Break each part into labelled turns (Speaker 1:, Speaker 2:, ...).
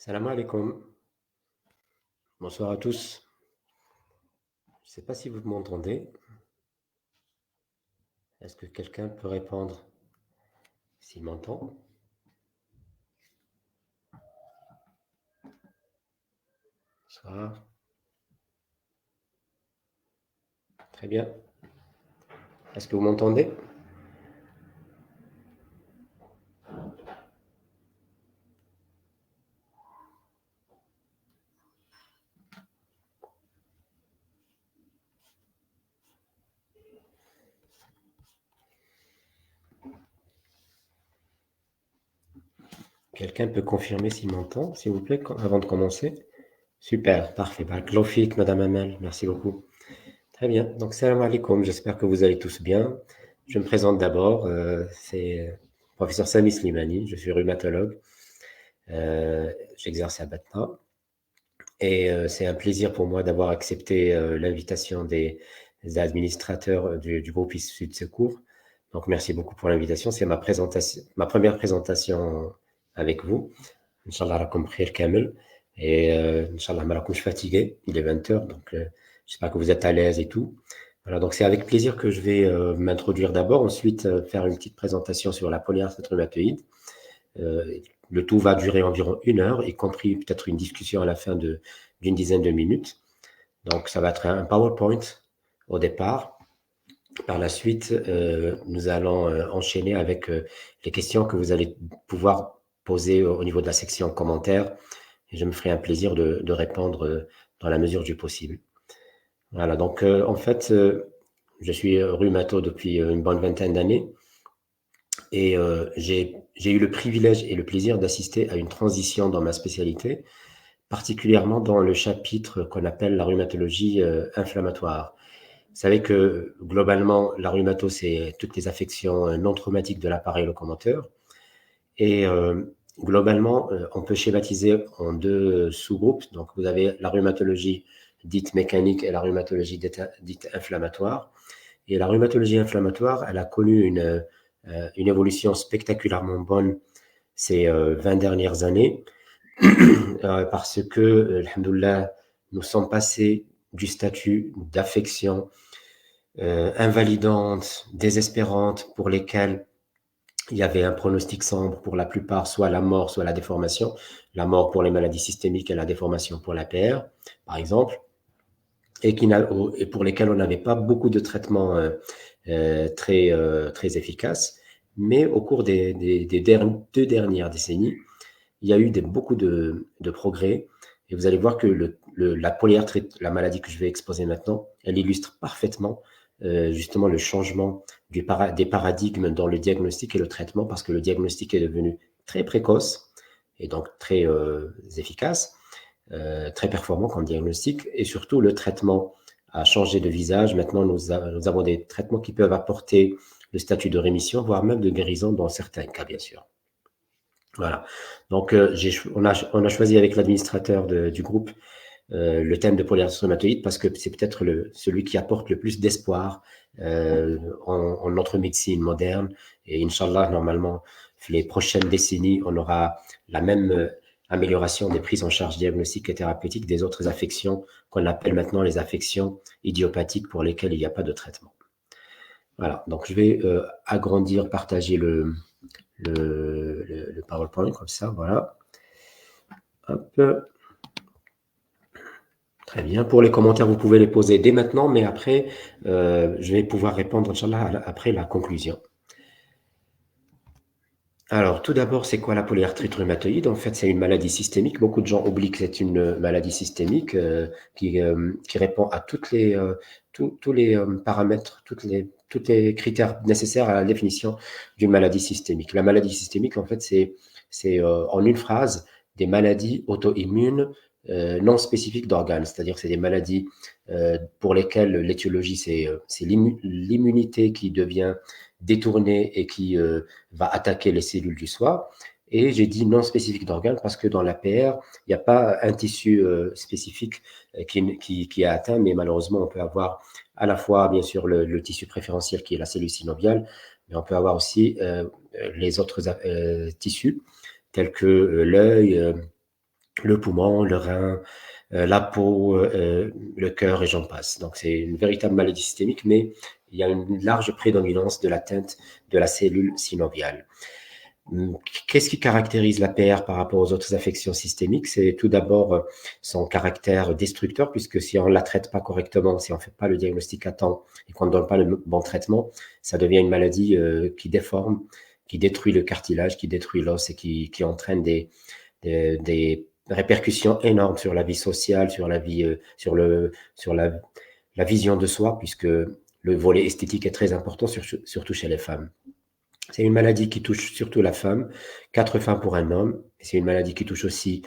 Speaker 1: Salam alaikum. Bonsoir à tous. Je ne sais pas si vous m'entendez. Est-ce que quelqu'un peut répondre s'il m'entend? Bonsoir. Très bien. Est-ce que vous m'entendez? Quelqu'un peut confirmer s'il m'entend, s'il vous plaît, avant de commencer? Super, parfait. Barakallahu fik, Madame Amel. Merci beaucoup. Très bien. Donc, salam alaikum. J'espère que vous allez tous bien. Je me présente d'abord. C'est professeur Sami Slimani. Je suis rhumatologue. J'exerce à Batna. Et c'est un plaisir pour moi d'avoir accepté l'invitation des administrateurs du groupe Issue de Secours. Donc, merci beaucoup pour l'invitation. C'est ma première présentation avec vous. Inch'Allah, rakom khir kamel. Et Inch'Allah, ma rakom, je suis fatigué. Il est 20 heures, donc j'espère que vous êtes à l'aise et tout. Voilà, donc c'est avec plaisir que je vais m'introduire d'abord, ensuite faire une petite présentation sur la polyarthrite rhumatoïde. Le tout va durer environ 1 heure, y compris peut-être une discussion à la fin d'une dizaine de minutes. Donc, ça va être un PowerPoint au départ. Par la suite, nous allons enchaîner avec les questions que vous allez pouvoir poser au niveau de la section commentaires. Et je me ferai un plaisir de répondre dans la mesure du possible. Voilà, donc en fait, je suis rhumato depuis une bonne vingtaine d'années. Et j'ai eu le privilège et le plaisir d'assister à une transition dans ma spécialité, particulièrement dans le chapitre qu'on appelle la rhumatologie inflammatoire. Vous savez que globalement, la rhumato, c'est toutes les affections non traumatiques de l'appareil locomoteur. Et globalement, on peut schématiser en deux sous-groupes. Donc, vous avez la rhumatologie dite mécanique et la rhumatologie dite inflammatoire. Et la rhumatologie inflammatoire, elle a connu une évolution spectaculairement bonne ces 20 dernières années parce que, alhamdoulilah, nous sommes passés du statut d'affection invalidante, désespérante, pour lesquelles il y avait un pronostic sombre pour la plupart, soit la mort, soit la déformation. La mort pour les maladies systémiques et la déformation pour l'APR, par exemple, et pour lesquelles on n'avait pas beaucoup de traitements très efficaces. Mais au cours des 2 dernières décennies, il y a eu beaucoup de progrès. Et vous allez voir que la polyarthrite, la maladie que je vais exposer maintenant, elle illustre parfaitement justement le changement des paradigmes dans le diagnostic et le traitement, parce que le diagnostic est devenu très précoce et donc très efficace, très performant comme diagnostic, et surtout le traitement a changé de visage. Maintenant, nous avons des traitements qui peuvent apporter le statut de rémission, voire même de guérison dans certains cas, bien sûr. Voilà. Donc, on a choisi avec l'administrateur du groupe le thème de polyarthrite rhumatoïde parce que c'est peut-être celui qui apporte le plus d'espoir en notre médecine moderne. Et Inch'Allah, normalement, les prochaines décennies, on aura la même amélioration des prises en charge diagnostiques et thérapeutiques des autres affections qu'on appelle maintenant les affections idiopathiques pour lesquelles il n'y a pas de traitement. Voilà. Donc, je vais agrandir, partager le PowerPoint comme ça, voilà. Hop. Très bien. Pour les commentaires, vous pouvez les poser dès maintenant, mais après, je vais pouvoir répondre, Inch'Allah, après la conclusion. Alors, tout d'abord, c'est quoi la polyarthrite rhumatoïde? En fait, c'est une maladie systémique. Beaucoup de gens oublient que c'est une maladie systémique qui répond à tous les paramètres, tous les critères nécessaires à la définition d'une maladie systémique. La maladie systémique, en fait, c'est en une phrase des maladies auto-immunes non spécifiques d'organes. C'est-à-dire que c'est des maladies pour lesquelles l'étiologie, c'est l'immunité qui devient détournée et qui va attaquer les cellules du foie. Et j'ai dit non spécifique d'organes parce que dans l'APR, il n'y a pas un tissu spécifique qui est atteint, mais malheureusement, on peut avoir à la fois, bien sûr, le tissu préférentiel qui est la cellule synoviale, mais on peut avoir aussi les autres tissus, tels que l'œil, le poumon, le rein, la peau, le cœur et j'en passe. Donc c'est une véritable maladie systémique, mais il y a une large prédominance de l'atteinte de la cellule synoviale. Qu'est-ce qui caractérise l'APR par rapport aux autres affections systémiques? C'est tout d'abord son caractère destructeur, puisque si on ne la traite pas correctement, si on ne fait pas le diagnostic à temps et qu'on ne donne pas le bon traitement, ça devient une maladie qui déforme, qui détruit le cartilage, qui détruit l'os et qui entraîne des répercussions énormes sur la vie sociale, sur la vie, sur la vision de soi, puisque le volet esthétique est très important, surtout chez les femmes. C'est une maladie qui touche surtout la femme, 4 femmes pour un homme. C'est une maladie qui touche aussi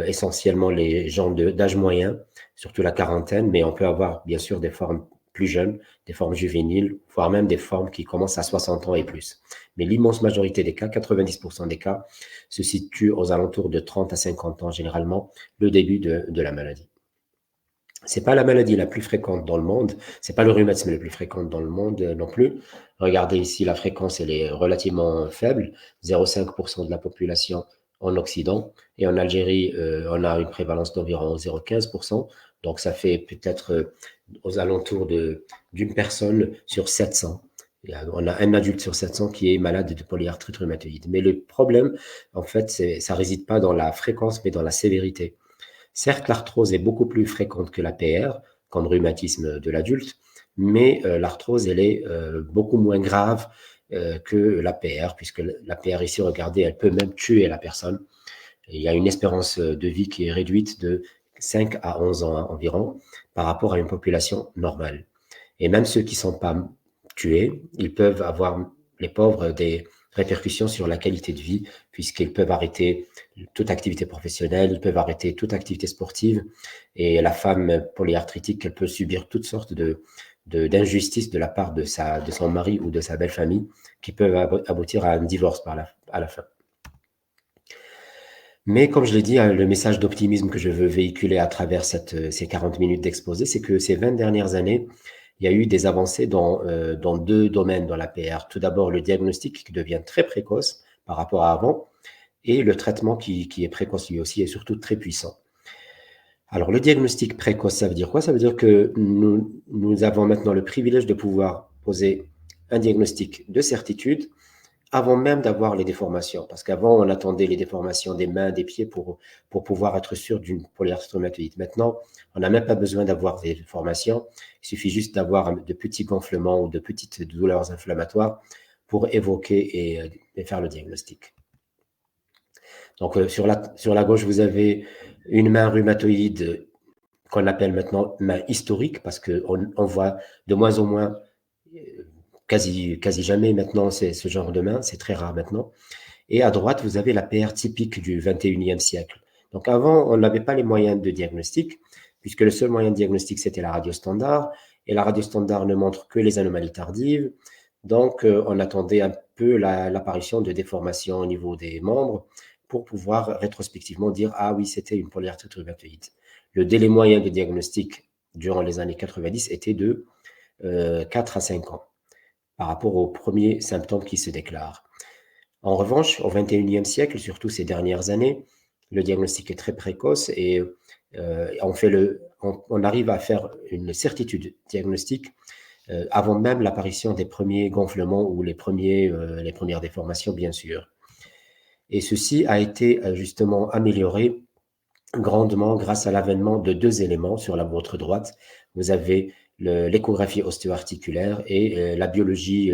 Speaker 1: essentiellement les gens d'âge moyen, surtout la quarantaine, mais on peut avoir bien sûr des formes plus jeunes, des formes juvéniles, voire même des formes qui commencent à 60 ans et plus. Mais l'immense majorité des cas, 90% des cas, se situent aux alentours de 30 à 50 ans généralement, le début de la maladie. C'est pas la maladie la plus fréquente dans le monde, c'est pas le rhumatisme le plus fréquent dans le monde non plus. Regardez ici, la fréquence, elle est relativement faible, 0,5% de la population en Occident. Et en Algérie, on a une prévalence d'environ 0,15%. Donc, ça fait peut-être aux alentours d'une personne sur 700. On a un adulte sur 700 qui est malade de polyarthrite rhumatoïde. Mais le problème, en fait, ça réside pas dans la fréquence, mais dans la sévérité. Certes, l'arthrose est beaucoup plus fréquente que l'APR, comme rhumatisme de l'adulte, mais l'arthrose, elle est beaucoup moins grave que l'APR, puisque l'APR ici, regardez, elle peut même tuer la personne. Et il y a une espérance de vie qui est réduite de 5 à 11 ans environ par rapport à une population normale. Et même ceux qui ne sont pas tués, ils peuvent avoir, les pauvres, des répercussions sur la qualité de vie, puisqu'ils peuvent arrêter toute activité professionnelle, ils peuvent arrêter toute activité sportive. Et la femme polyarthritique, elle peut subir toutes sortes d'injustices de la part de son mari ou de sa belle famille, qui peuvent aboutir à un divorce à la fin. Mais comme je l'ai dit, le message d'optimisme que je veux véhiculer à travers ces 40 minutes d'exposé, c'est que ces 20 dernières années, il y a eu des avancées dans 2 domaines dans l'APR. Tout d'abord, le diagnostic qui devient très précoce par rapport à avant, et le traitement qui est précoce lui aussi et surtout très puissant. Alors, le diagnostic précoce, ça veut dire quoi? Ça veut dire que nous avons maintenant le privilège de pouvoir poser un diagnostic de certitude avant même d'avoir les déformations. Parce qu'avant, on attendait les déformations des mains, des pieds pour pouvoir être sûr d'une polyarthrite rhumatoïde. Maintenant, on n'a même pas besoin d'avoir des déformations. Il suffit juste d'avoir de petits gonflements ou de petites douleurs inflammatoires pour évoquer et faire le diagnostic. Donc, sur la gauche, vous avez une main rhumatoïde qu'on appelle maintenant main historique parce qu'on voit de moins en moins, quasi jamais maintenant, ce genre de main, c'est très rare maintenant. Et à droite, vous avez la PR typique du 21e siècle. Donc avant, on n'avait pas les moyens de diagnostic, puisque le seul moyen de diagnostic, c'était la radio standard, et la radio standard ne montre que les anomalies tardives. Donc, on attendait un peu l'apparition de déformations au niveau des membres pour pouvoir rétrospectivement dire « Ah oui, c'était une polyarthrite rhumatoïde ». Le délai moyen de diagnostic durant les années 90 était de 4 à 5 ans par rapport aux premiers symptômes qui se déclarent. En revanche, au XXIe siècle, surtout ces dernières années, le diagnostic est très précoce et on arrive à faire une certitude diagnostique avant même l'apparition des premiers gonflements ou les premières déformations, bien sûr. Et ceci a été justement amélioré grandement grâce à l'avènement de 2 éléments sur votre droite. Vous avez l'échographie ostéoarticulaire et la biologie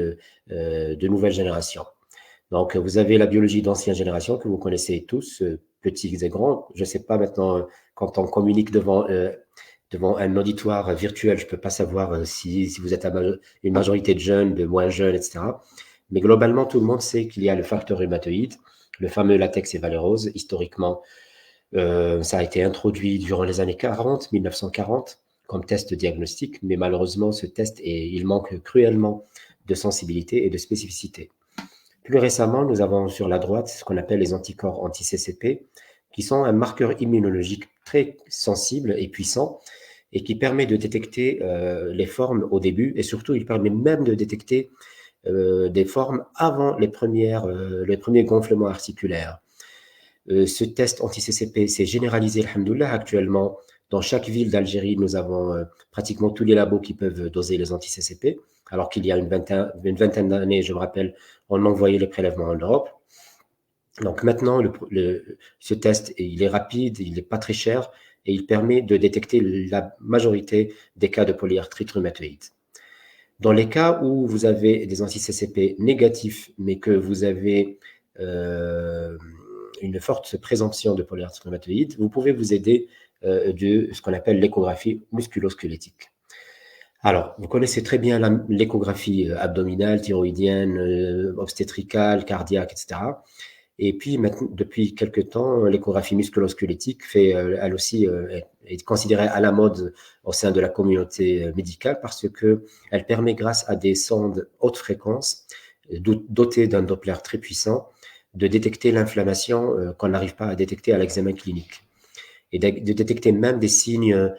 Speaker 1: de nouvelle génération. Donc, vous avez la biologie d'ancienne génération que vous connaissez tous, petits et grands. Je ne sais pas maintenant, quand on communique devant un auditoire virtuel, je ne peux pas savoir si vous êtes une majorité de jeunes, de moins jeunes, etc. Mais globalement, tout le monde sait qu'il y a le facteur rhumatoïde, le fameux latex évalerose. Historiquement, ça a été introduit durant les années 1940, comme test diagnostique, mais malheureusement, ce test, il manque cruellement de sensibilité et de spécificité. Plus récemment, nous avons sur la droite ce qu'on appelle les anticorps anti-CCP, qui sont un marqueur immunologique très sensible et puissant, et qui permet de détecter les formes au début, et surtout, il permet même de détecter des formes avant les premiers gonflements articulaires. Ce test anti-CCP s'est généralisé, alhamdoulilah, actuellement. Dans chaque ville d'Algérie, nous avons pratiquement tous les labos qui peuvent doser les anti-CCP, alors qu'il y a une vingtaine d'années, je me rappelle, on envoyait les prélèvements en Europe. Donc maintenant, ce test, il est rapide, il n'est pas très cher et il permet de détecter la majorité des cas de polyarthrite rhumatoïde. Dans les cas où vous avez des anti-CCP négatifs, mais que vous avez une forte présomption de polyarthrite rhumatoïde, vous pouvez vous aider de ce qu'on appelle l'échographie musculo-squelettique. Alors, vous connaissez très bien l'échographie abdominale, thyroïdienne, obstétricale, cardiaque, etc. Et puis, maintenant, depuis quelques temps, l'échographie musculo-squelettique elle aussi, est considérée à la mode au sein de la communauté médicale parce qu'elle permet, grâce à des sondes haute fréquence, dotées d'un Doppler très puissant, de détecter l'inflammation qu'on n'arrive pas à détecter à l'examen clinique. Et de détecter même des signes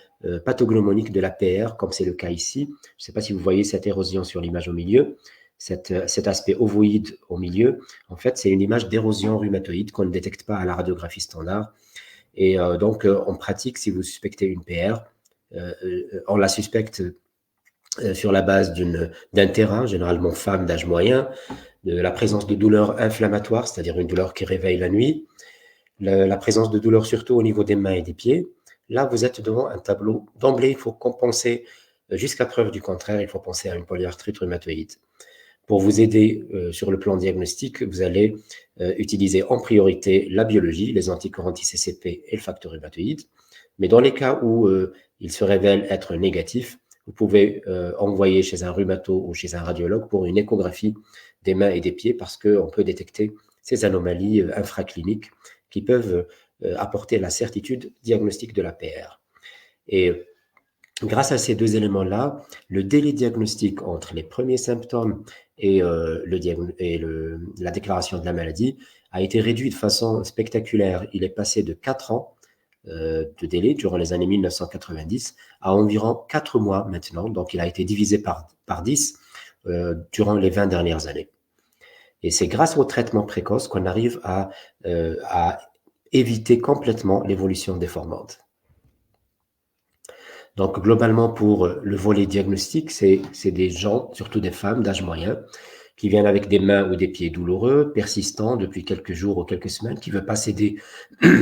Speaker 1: pathognomoniques de la PR, comme c'est le cas ici. Je ne sais pas si vous voyez cette érosion sur l'image au milieu. Cet aspect ovoïde au milieu, en fait, c'est une image d'érosion rhumatoïde qu'on ne détecte pas à la radiographie standard. Et donc, en pratique, si vous suspectez une PR, on la suspecte sur la base d'un terrain, généralement femme d'âge moyen, de la présence de douleurs inflammatoires, c'est-à-dire une douleur qui réveille la nuit, la présence de douleurs surtout au niveau des mains et des pieds. Là, vous êtes devant un tableau. D'emblée, il faut compenser, jusqu'à preuve du contraire, il faut penser à une polyarthrite rhumatoïde. Pour vous aider sur le plan diagnostique, vous allez utiliser en priorité la biologie, les anticorps anti-CCP et le facteur rhumatoïde. Mais dans les cas où il se révèle être négatif, vous pouvez envoyer chez un rhumato ou chez un radiologue pour une échographie des mains et des pieds parce qu'on peut détecter ces anomalies infracliniques qui peuvent apporter la certitude diagnostique de la PR. Et grâce à ces deux éléments-là, le délai diagnostique entre les premiers symptômes et la déclaration de la maladie a été réduit de façon spectaculaire. Il est passé de 4 ans de délai durant les années 1990 à environ 4 mois maintenant. Donc, il a été divisé par 10 durant les 20 dernières années. Et c'est grâce au traitement précoce qu'on arrive à éviter complètement l'évolution déformante. Donc, globalement, pour le volet diagnostic, c'est des gens, surtout des femmes d'âge moyen, qui viennent avec des mains ou des pieds douloureux, persistants depuis quelques jours ou quelques semaines, qui ne veulent pas céder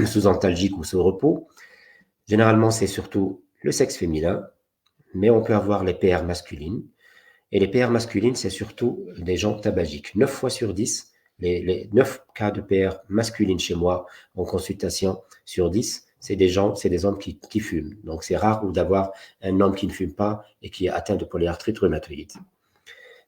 Speaker 1: sous antalgique ou sous repos. Généralement, c'est surtout le sexe féminin, mais on peut avoir les PR masculines. Et les PR masculines, c'est surtout des gens tabagiques. 9 fois sur 10, les 9 cas de PR masculines chez moi en consultation sur 10, c'est des hommes qui fument. Donc, c'est rare d'avoir un homme qui ne fume pas et qui est atteint de polyarthrite rhumatoïde.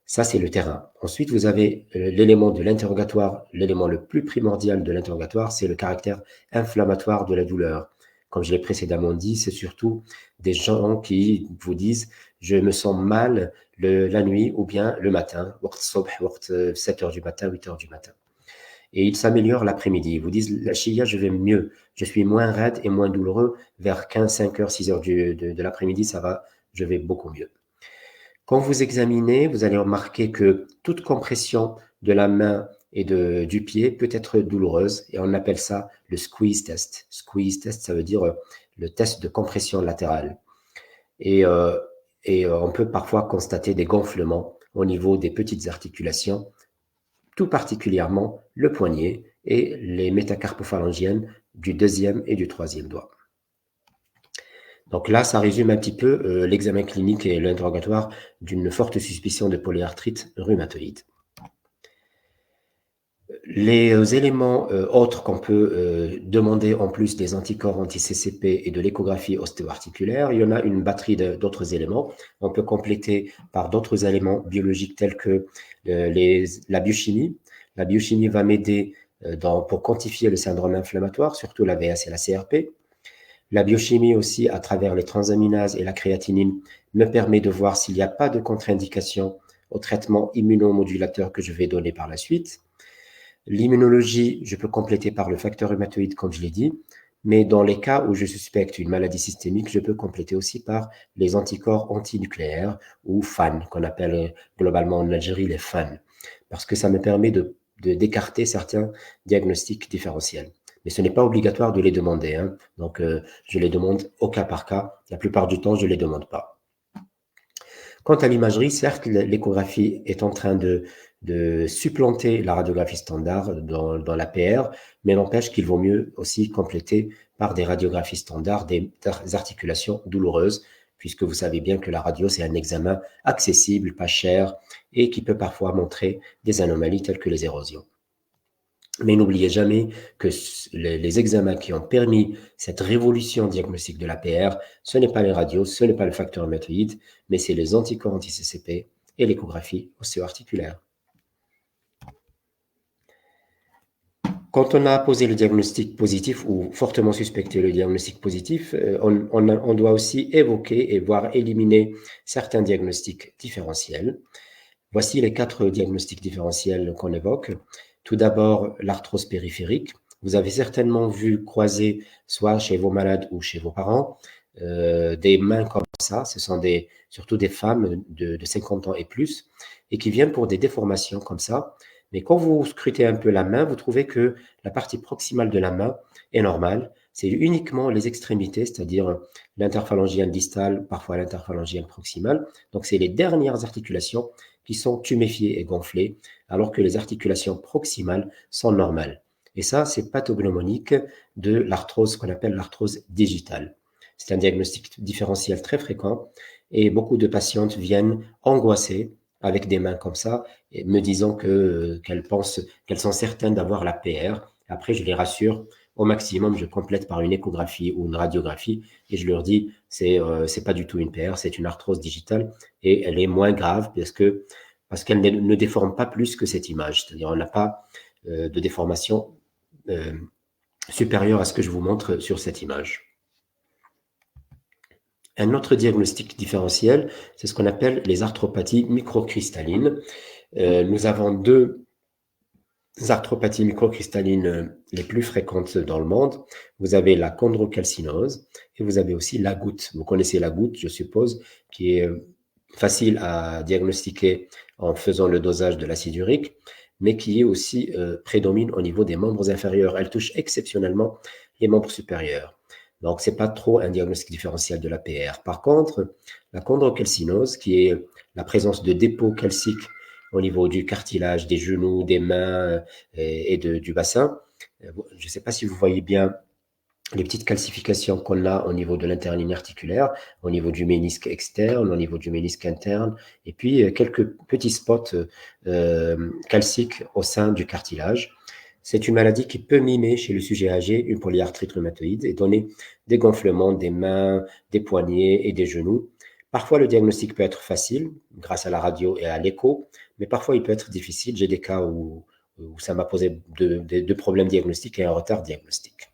Speaker 1: Ça, c'est le terrain. Ensuite, vous avez l'élément de l'interrogatoire. L'élément le plus primordial de l'interrogatoire, c'est le caractère inflammatoire de la douleur. Comme je l'ai précédemment dit, c'est surtout des gens qui vous disent « je me sens mal la nuit ou bien le matin, 7h du matin, 8h du matin ». Et ils s'améliorent l'après-midi. Ils vous disent « la chia, je vais mieux, je suis moins raide et moins douloureux, vers 15, 5h, 6h de l'après-midi, ça va, je vais beaucoup mieux ». Quand vous examinez, vous allez remarquer que toute compression de la main et du pied peut être douloureuse et on appelle ça le squeeze test. Squeeze test, ça veut dire le test de compression latérale. Et on peut parfois constater des gonflements au niveau des petites articulations, tout particulièrement le poignet et les métacarpophalangiennes du deuxième et du troisième doigt. Donc là, ça résume un petit peu l'examen clinique et l'interrogatoire d'une forte suspicion de polyarthrite rhumatoïde. Les éléments autres qu'on peut demander en plus des anticorps anti-CCP et de l'échographie ostéo-articulaire, il y en a une batterie d'autres éléments. On peut compléter par d'autres éléments biologiques tels que la biochimie. La biochimie va m'aider pour quantifier le syndrome inflammatoire, surtout la VS et la CRP. La biochimie aussi, à travers les transaminases et la créatinine, me permet de voir s'il n'y a pas de contre-indication au traitement immunomodulateur que je vais donner par la suite. L'immunologie, je peux compléter par le facteur rhumatoïde, comme je l'ai dit, mais dans les cas où je suspecte une maladie systémique, je peux compléter aussi par les anticorps antinucléaires ou FAN, qu'on appelle globalement en Algérie les FAN, parce que ça me permet d'écarter certains diagnostics différentiels. mais ce n'est pas obligatoire de les demander, hein. Donc, je les demande au cas par cas. La plupart du temps, je ne les demande pas. Quant à l'imagerie, certes, l'échographie est en train de supplanter la radiographie standard dans l'APR, mais n'empêche qu'il vaut mieux aussi compléter par des radiographies standards des articulations douloureuses, puisque vous savez bien que la radio, c'est un examen accessible, pas cher, et qui peut parfois montrer des anomalies telles que les érosions. Mais n'oubliez jamais que les examens qui ont permis cette révolution diagnostique de l'APR, ce n'est pas les radios, ce n'est pas le facteur rhumatoïde, mais c'est les anticorps anti-CCP et l'échographie ostéo-articulaire. Quand on a posé le diagnostic positif ou fortement suspecté le diagnostic positif, on doit aussi évoquer et voire éliminer certains diagnostics différentiels. Voici les 4 diagnostics différentiels qu'on évoque. Tout d'abord, l'arthrose périphérique. Vous avez certainement vu croiser, soit chez vos malades ou chez vos parents, des mains comme ça. Ce sont surtout des femmes de 50 ans et plus, et qui viennent pour des déformations comme ça. Mais quand vous scrutez un peu la main, vous trouvez que la partie proximale de la main est normale. C'est uniquement les extrémités, c'est-à-dire l'interphalangienne distale, parfois l'interphalangienne proximale. Donc, c'est les dernières articulations qui sont tuméfiées et gonflées, alors que les articulations proximales sont normales. Et ça, c'est pathognomonique de l'arthrose qu'on appelle l'arthrose digitale. C'est un diagnostic différentiel très fréquent et beaucoup de patientes viennent angoissées avec des mains comme ça, et me disant qu'elles pensent qu'elles sont certaines d'avoir la PR. Après, je les rassure. Au maximum, je complète par une échographie ou une radiographie et je leur dis c'est pas du tout une PR, c'est une arthrose digitale et elle est moins grave parce qu'elle ne déforme pas plus que cette image. C'est-à-dire on n'a pas de déformation supérieure à ce que je vous montre sur cette image. Un autre diagnostic différentiel, c'est ce qu'on appelle les arthropathies microcristallines. Nous avons 2 arthropathies microcristallines les plus fréquentes dans le monde. Vous avez la chondrocalcinose et vous avez aussi la goutte. Vous connaissez la goutte, je suppose, qui est facile à diagnostiquer en faisant le dosage de l'acide urique, mais qui est aussi prédomine au niveau des membres inférieurs. Elle touche exceptionnellement les membres supérieurs. Donc, ce n'est pas trop un diagnostic différentiel de la PR. Par contre, la chondrocalcinose, qui est la présence de dépôts calciques au niveau du cartilage, des genoux, des mains et du bassin. Je ne sais pas si vous voyez bien les petites calcifications qu'on a au niveau de l'interligne articulaire, au niveau du ménisque externe, au niveau du ménisque interne, et puis quelques petits spots calciques au sein du cartilage. C'est une maladie qui peut mimer chez le sujet âgé une polyarthrite rhumatoïde et donner des gonflements des mains, des poignets et des genoux. Parfois, le diagnostic peut être facile grâce à la radio et à l'écho, mais parfois, il peut être difficile. J'ai des cas où ça m'a posé de problèmes diagnostiques et un retard diagnostique.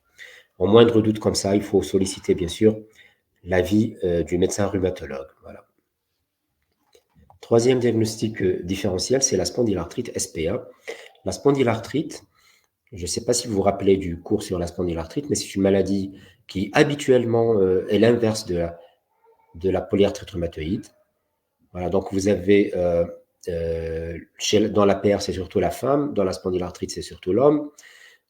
Speaker 1: En moindre doute comme ça, il faut solliciter, bien sûr, l'avis du médecin rhumatologue. Voilà. Troisième diagnostic différentiel, c'est la spondylarthrite SPA. La spondylarthrite, je ne sais pas si vous vous rappelez du cours sur la spondylarthrite, mais c'est une maladie qui habituellement est l'inverse de la polyarthrite rhumatoïde. Voilà, donc vous avez dans l'APR, c'est surtout la femme, dans la spondylarthrite, c'est surtout l'homme.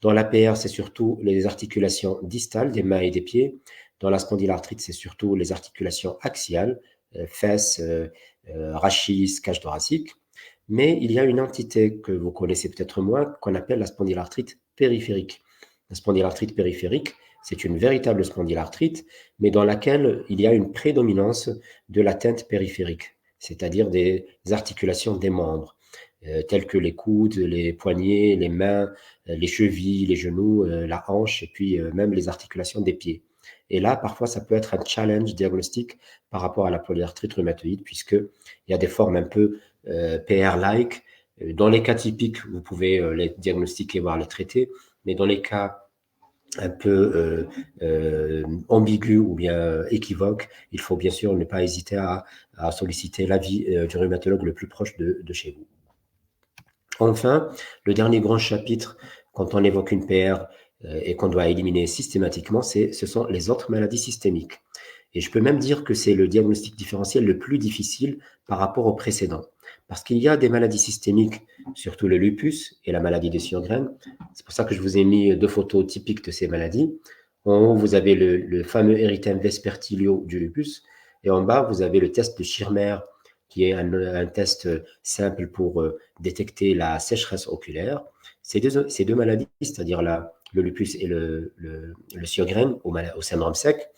Speaker 1: Dans l'APR, c'est surtout les articulations distales des mains et des pieds. Dans la spondylarthrite, c'est surtout les articulations axiales, fesses, rachis, cage thoracique. Mais il y a une entité que vous connaissez peut-être moins, qu'on appelle la spondylarthrite périphérique. La spondylarthrite périphérique, c'est une véritable spondylarthrite, mais dans laquelle il y a une prédominance de l'atteinte périphérique, c'est-à-dire des articulations des membres, telles que les coudes, les poignets, les mains, les chevilles, les genoux, la hanche, et puis même les articulations des pieds. Et là, parfois, ça peut être un challenge diagnostique par rapport à la polyarthrite rhumatoïde, puisqu'il y a des formes un peu PR-like. Dans les cas typiques, vous pouvez les diagnostiquer, voire les traiter, mais dans les cas un peu ambigus ou bien équivoques, il faut bien sûr ne pas hésiter à solliciter l'avis du rhumatologue le plus proche de chez vous. Enfin, le dernier grand chapitre, quand on évoque une PR et qu'on doit éliminer systématiquement, ce sont les autres maladies systémiques. Et je peux même dire que c'est le diagnostic différentiel le plus difficile par rapport au précédent. Parce qu'il y a des maladies systémiques, surtout le lupus et la maladie de Sjögren. C'est pour ça que je vous ai mis 2 photos typiques de ces maladies. En haut, vous avez le fameux érythème vespertilio du lupus, et en bas, vous avez le test de Schirmer, qui est un test simple pour détecter la sécheresse oculaire. Ces deux maladies, c'est-à-dire le lupus et le Sjögren au syndrome sec,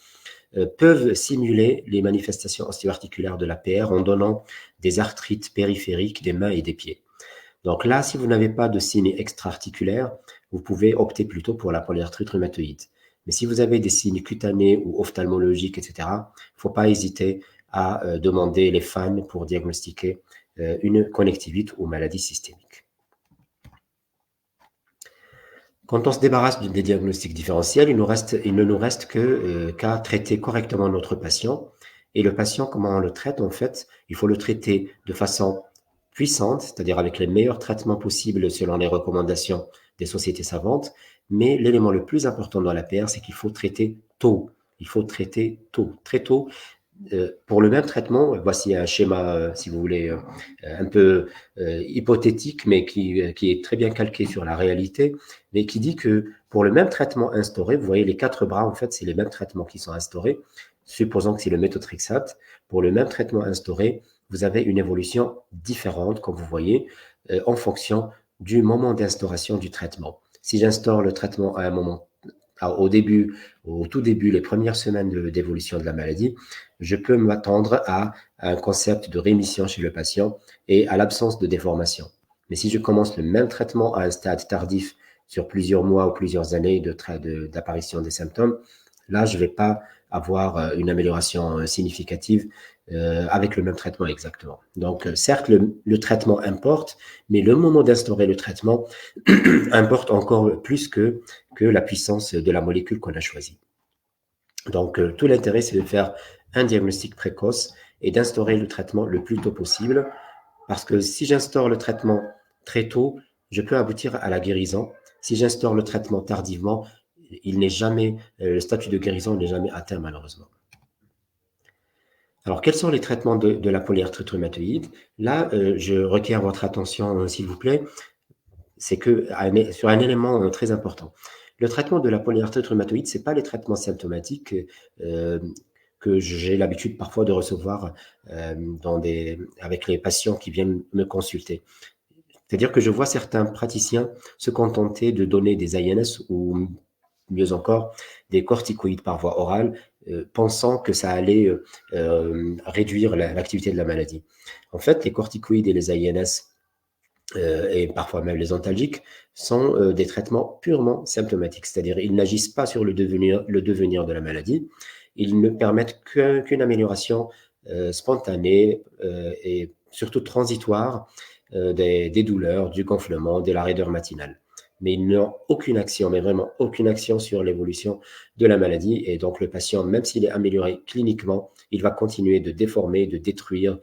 Speaker 1: peuvent simuler les manifestations ostéo-articulaires de l'APR en donnant des arthrites périphériques des mains et des pieds. Donc là, si vous n'avez pas de signes extra-articulaires, vous pouvez opter plutôt pour la polyarthrite rhumatoïde. Mais si vous avez des signes cutanés ou ophtalmologiques, etc., il ne faut pas hésiter à demander les FAN pour diagnostiquer une conjonctivite ou maladie systémique. Quand on se débarrasse des diagnostics différentiels, il ne nous reste qu'à traiter correctement notre patient. Et le patient, comment on le traite? En fait, il faut le traiter de façon puissante, c'est-à-dire avec les meilleurs traitements possibles selon les recommandations des sociétés savantes. Mais l'élément le plus important dans l'APR, c'est qu'il faut traiter tôt. Il faut traiter tôt, très tôt. Pour le même traitement, voici un schéma, si vous voulez, un peu hypothétique, mais qui est très bien calqué sur la réalité, mais qui dit que pour le même traitement instauré, vous voyez les 4 bras, en fait, c'est les mêmes traitements qui sont instaurés. Supposons que c'est le méthotrexate. Pour le même traitement instauré, vous avez une évolution différente, comme vous voyez, en fonction du moment d'instauration du traitement. Si j'instaure le traitement à un moment au tout début, les premières semaines d'évolution de la maladie, je peux m'attendre à un concept de rémission chez le patient et à l'absence de déformation. Mais si je commence le même traitement à un stade tardif sur plusieurs mois ou plusieurs années d'apparition des symptômes, là, je ne vais pas avoir une amélioration significative avec le même traitement exactement. Donc, certes, le traitement importe, mais le moment d'instaurer le traitement importe encore plus que la puissance de la molécule qu'on a choisie. Donc, tout l'intérêt, c'est de faire un diagnostic précoce et d'instaurer le traitement le plus tôt possible, parce que si j'instaure le traitement très tôt, je peux aboutir à la guérison. Si j'instaure le traitement tardivement, le statut de guérison n'est jamais atteint malheureusement. Alors, quels sont les traitements de la polyarthrite rhumatoïde? Là, je requiers votre attention, s'il vous plaît, c'est sur un élément très important. Le traitement de la polyarthrite rhumatoïde, ce n'est pas les traitements symptomatiques que j'ai l'habitude parfois de recevoir avec les patients qui viennent me consulter. C'est-à-dire que je vois certains praticiens se contenter de donner des INS ou mieux encore des corticoïdes par voie orale, pensant que ça allait réduire l'activité de la maladie. En fait, les corticoïdes et les INS et parfois même les antalgiques, sont des traitements purement symptomatiques, c'est-à-dire ils n'agissent pas sur le devenir de la maladie, ils ne permettent qu'une amélioration spontanée et surtout transitoire des douleurs, du gonflement, de la raideur matinale. Mais ils n'ont aucune action, mais vraiment aucune action sur l'évolution de la maladie. Et donc le patient, même s'il est amélioré cliniquement, il va continuer de déformer, de détruire,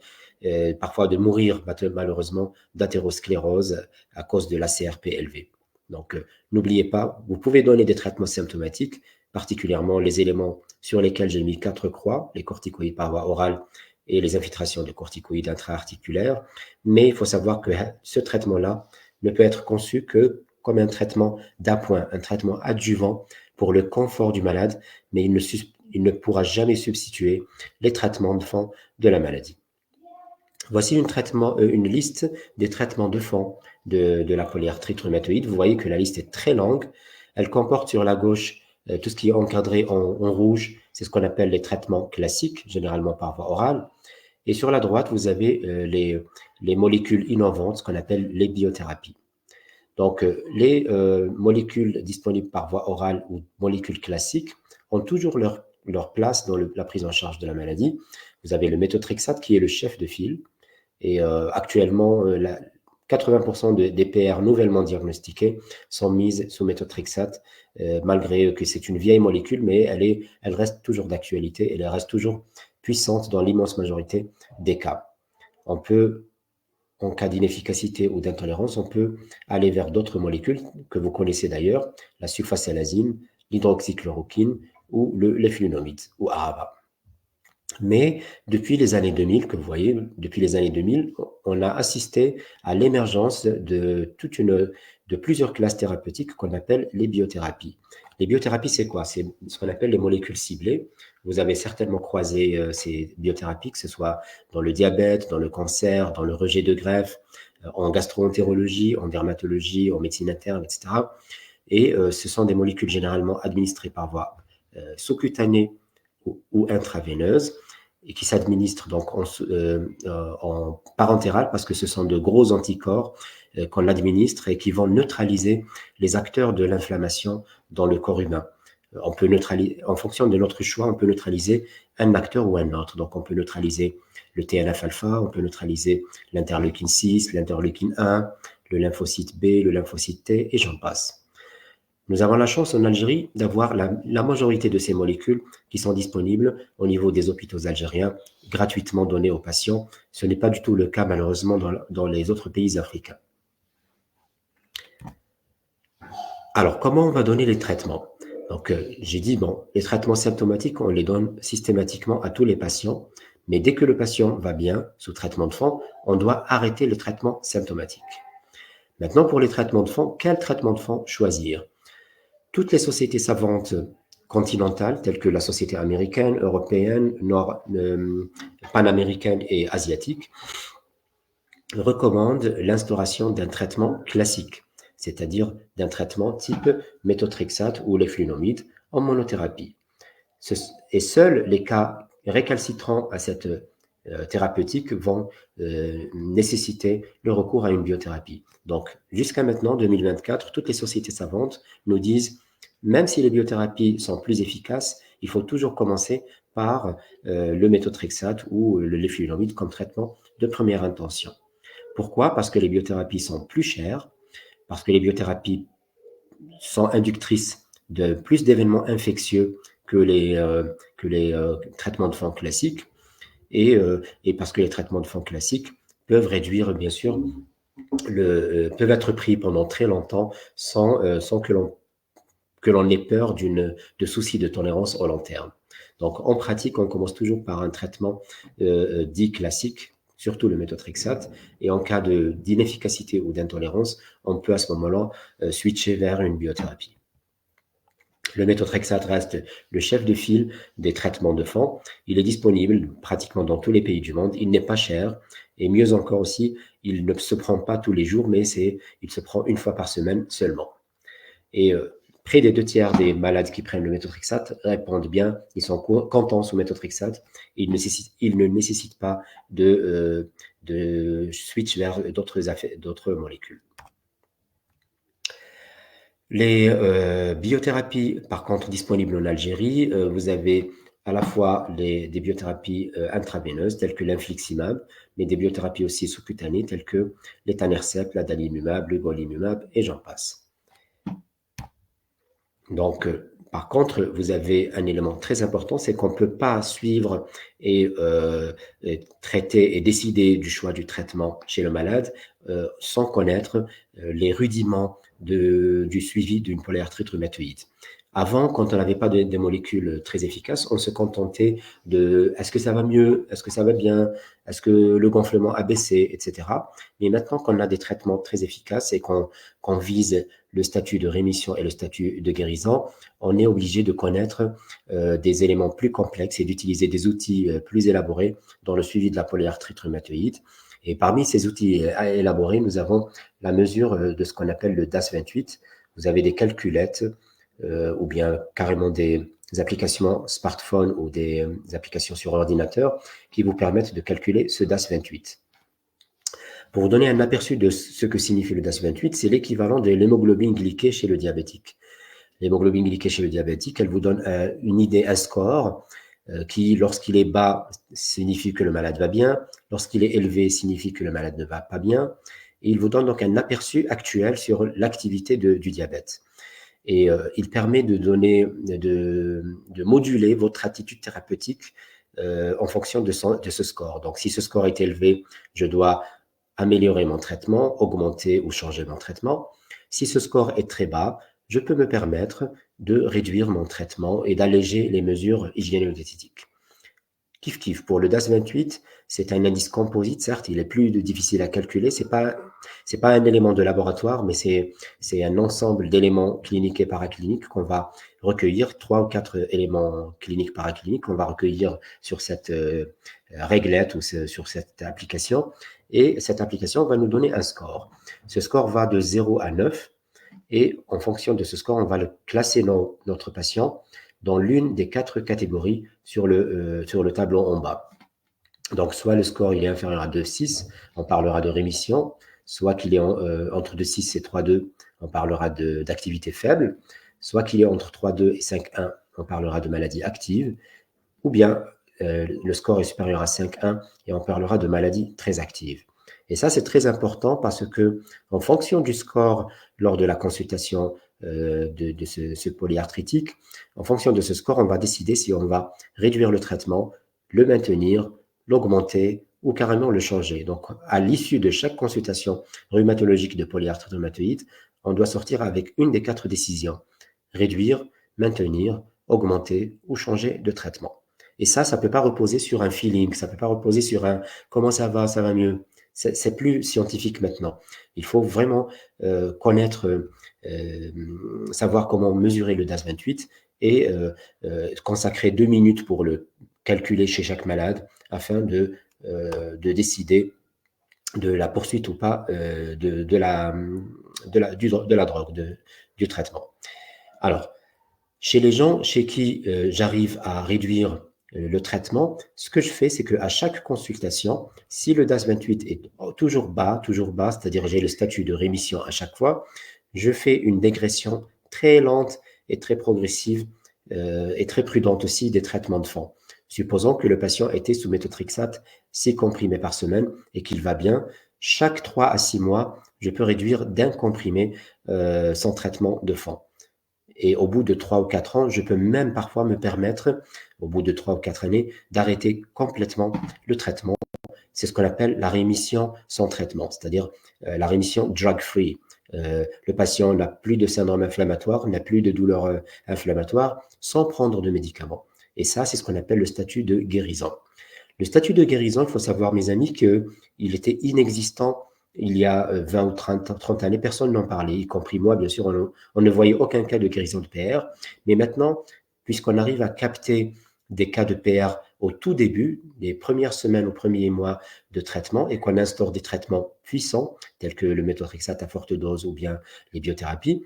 Speaker 1: parfois de mourir malheureusement d'athérosclérose à cause de la CRP élevée. Donc, n'oubliez pas, vous pouvez donner des traitements symptomatiques, particulièrement les éléments sur lesquels j'ai mis 4 croix, les corticoïdes par voie orale et les infiltrations de corticoïdes intra-articulaires. Mais il faut savoir que ce traitement-là ne peut être conçu que comme un traitement d'appoint, un traitement adjuvant pour le confort du malade, mais il ne pourra jamais substituer les traitements de fond de la maladie. Voici une liste des traitements de fond de la polyarthrite rhumatoïde. Vous voyez que la liste est très longue. Elle comporte sur la gauche tout ce qui est encadré en rouge. C'est ce qu'on appelle les traitements classiques, généralement par voie orale. Et sur la droite, vous avez les molécules innovantes, ce qu'on appelle les biothérapies. Donc, les molécules disponibles par voie orale ou molécules classiques ont toujours leur place dans la prise en charge de la maladie. Vous avez le méthotrexate qui est le chef de file. Et actuellement, 80% des PR nouvellement diagnostiquées sont mises sous méthotrexate, malgré que c'est une vieille molécule, mais elle reste toujours d'actualité et elle reste toujours puissante dans l'immense majorité des cas. On peut, en cas d'inefficacité ou d'intolérance, on peut aller vers d'autres molécules que vous connaissez d'ailleurs, la sulfasalazine, l'hydroxychloroquine ou les flunamides ou ARABA. Mais depuis les années 2000, que vous voyez, depuis les années 2000, on a assisté à l'émergence de plusieurs classes thérapeutiques qu'on appelle les biothérapies. Les biothérapies, c'est quoi? C'est ce qu'on appelle les molécules ciblées. Vous avez certainement croisé ces biothérapies, que ce soit dans le diabète, dans le cancer, dans le rejet de greffe, en gastro-entérologie, en dermatologie, en médecine interne, etc. Et ce sont des molécules généralement administrées par voie sous-cutanée ou intraveineuse et qui s'administrent donc en parentéral parce que ce sont de gros anticorps qu'on administre et qui vont neutraliser les acteurs de l'inflammation dans le corps humain. On peut neutraliser, en fonction de notre choix, on peut neutraliser un acteur ou un autre. Donc, on peut neutraliser le TNF-alpha, on peut neutraliser l'interleukine 6, l'interleukine 1, le lymphocyte B, le lymphocyte T, et j'en passe. Nous avons la chance en Algérie d'avoir la majorité de ces molécules qui sont disponibles au niveau des hôpitaux algériens, gratuitement données aux patients. Ce n'est pas du tout le cas malheureusement dans les autres pays africains. Alors, comment on va donner les traitements? Donc, j'ai dit, bon, les traitements symptomatiques, on les donne systématiquement à tous les patients, mais dès que le patient va bien, sous traitement de fond, on doit arrêter le traitement symptomatique. Maintenant, pour les traitements de fond, quel traitement de fond choisir? Toutes les sociétés savantes continentales, telles que la société américaine, européenne, panaméricaine et asiatique, recommandent l'instauration d'un traitement classique, c'est-à-dire d'un traitement type méthotrexate ou léflunomide en monothérapie. Et seuls les cas récalcitrants à cette thérapeutique vont nécessiter le recours à une biothérapie. Donc, jusqu'à maintenant, 2024, toutes les sociétés savantes nous disent, même si les biothérapies sont plus efficaces, il faut toujours commencer par le méthotrexate ou le léflunomide comme traitement de première intention. Pourquoi? Parce que les biothérapies sont plus chères, parce que les biothérapies sont inductrices de plus d'événements infectieux que les traitements de fond classiques, et parce que les traitements de fond classiques peuvent réduire, bien sûr, peuvent être pris pendant très longtemps sans que l'on ait peur de soucis de tolérance au long terme. Donc, en pratique, on commence toujours par un traitement dit classique, surtout le méthotrexate, et en cas d'inefficacité ou d'intolérance, on peut à ce moment-là switcher vers une biothérapie. Le méthotrexate reste le chef de file des traitements de fond. Il est disponible pratiquement dans tous les pays du monde. Il n'est pas cher. Et mieux encore aussi, il ne se prend pas tous les jours, mais il se prend une fois par semaine seulement. Et près des 2 tiers des malades qui prennent le méthotrexate répondent bien, ils sont contents sous méthotrexate. Ils ne nécessitent pas de switch vers d'autres molécules. Les biothérapies, par contre, disponibles en Algérie, vous avez à la fois des biothérapies intraveineuses, telles que l'infliximab, mais des biothérapies aussi sous-cutanées, telles que l'étanercept, l'adalimumab, le golimumab, et j'en passe. Donc, par contre, vous avez un élément très important, c'est qu'on ne peut pas suivre et traiter et décider du choix du traitement chez le malade sans connaître les rudiments du suivi d'une polyarthrite rhumatoïde. Avant, quand on n'avait pas de molécules très efficaces, on se contentait de est-ce que ça va mieux, est-ce que ça va bien, est-ce que le gonflement a baissé, etc. Mais maintenant qu'on a des traitements très efficaces et qu'on vise le statut de rémission et le statut de guérison, on est obligé de connaître des éléments plus complexes et d'utiliser des outils plus élaborés dans le suivi de la polyarthrite rhumatoïde. Et parmi ces outils élaborés, nous avons la mesure de ce qu'on appelle le DAS28. Vous avez des calculettes ou bien carrément des applications smartphone ou des applications sur ordinateur qui vous permettent de calculer ce DAS28. Pour vous donner un aperçu de ce que signifie le DAS28, c'est l'équivalent de l'hémoglobine glyquée chez le diabétique. L'hémoglobine glyquée chez le diabétique, elle vous donne une idée, un score qui, lorsqu'il est bas, signifie que le malade va bien. Lorsqu'il est élevé, signifie que le malade ne va pas bien. Et il vous donne donc un aperçu actuel sur l'activité du diabète. Et il permet de moduler votre attitude thérapeutique en fonction de ce score. Donc, si ce score est élevé, je dois améliorer mon traitement, augmenter ou changer mon traitement. Si ce score est très bas, je peux me permettre de réduire mon traitement et d'alléger les mesures hygiéno-diététiques. Kiff kiff. Pour le DAS28, c'est un indice composite, certes, il est plus difficile à calculer. C'est pas un élément de laboratoire, mais c'est un ensemble d'éléments cliniques et paracliniques qu'on va recueillir, 3 ou 4 éléments cliniques paracliniques qu'on va recueillir sur cette réglette ou sur cette application. Et cette application va nous donner un score. Ce score va de 0 à 9. Et en fonction de ce score, on va le classer notre patient dans l'une des 4 catégories sur le tableau en bas. Donc, soit le score il est inférieur à 2,6, on parlera de rémission, soit qu'il est entre 2,6 et 3,2, on parlera d'activité faible, soit qu'il est entre 3,2 et 5,1, on parlera de maladie active, ou bien le score est supérieur à 5,1 et on parlera de maladie très active. Et ça, c'est très important parce que, en fonction du score lors de la consultation de ce polyarthritique, en fonction de ce score, on va décider si on va réduire le traitement, le maintenir, l'augmenter ou carrément le changer. Donc, à l'issue de chaque consultation rhumatologique de polyarthrite rhumatoïde, on doit sortir avec une des 4 décisions: réduire, maintenir, augmenter ou changer de traitement. Et ça ne peut pas reposer sur un feeling, ça ne peut pas reposer sur un comment ça va mieux. C'est plus scientifique maintenant. Il faut vraiment connaître, savoir comment mesurer le DAS28 et consacrer 2 minutes pour le calculer chez chaque malade afin de décider de la poursuite ou pas de la drogue, du traitement. Alors, chez les gens chez qui j'arrive à réduire le traitement, ce que je fais, c'est qu'à chaque consultation, si le DAS28 est toujours bas, c'est-à-dire j'ai le statut de rémission à chaque fois, je fais une dégression très lente et très progressive et très prudente aussi des traitements de fond. Supposons que le patient était sous méthotrexate 6 comprimés par semaine et qu'il va bien, chaque 3 à 6 mois, je peux réduire d'un comprimé son traitement de fond. Et au bout de 3 ou 4 ans, je peux même parfois me permettre, au bout de 3 ou 4 années, d'arrêter complètement le traitement. C'est ce qu'on appelle la rémission sans traitement, c'est-à-dire la rémission drug-free. Le patient n'a plus de syndrome inflammatoire, n'a plus de douleur inflammatoire sans prendre de médicaments. Et ça, c'est ce qu'on appelle le statut de guérison. Le statut de guérison, il faut savoir, mes amis, qu'il était inexistant il y a 20 ou 30 années. Personne n'en parlait, y compris moi, bien sûr. On ne voyait aucun cas de guérison de PR. Mais maintenant, puisqu'on arrive à capter des cas de PR au tout début, les premières semaines ou premiers mois de traitement, et qu'on instaure des traitements puissants, tels que le méthotrexate à forte dose ou bien les biothérapies,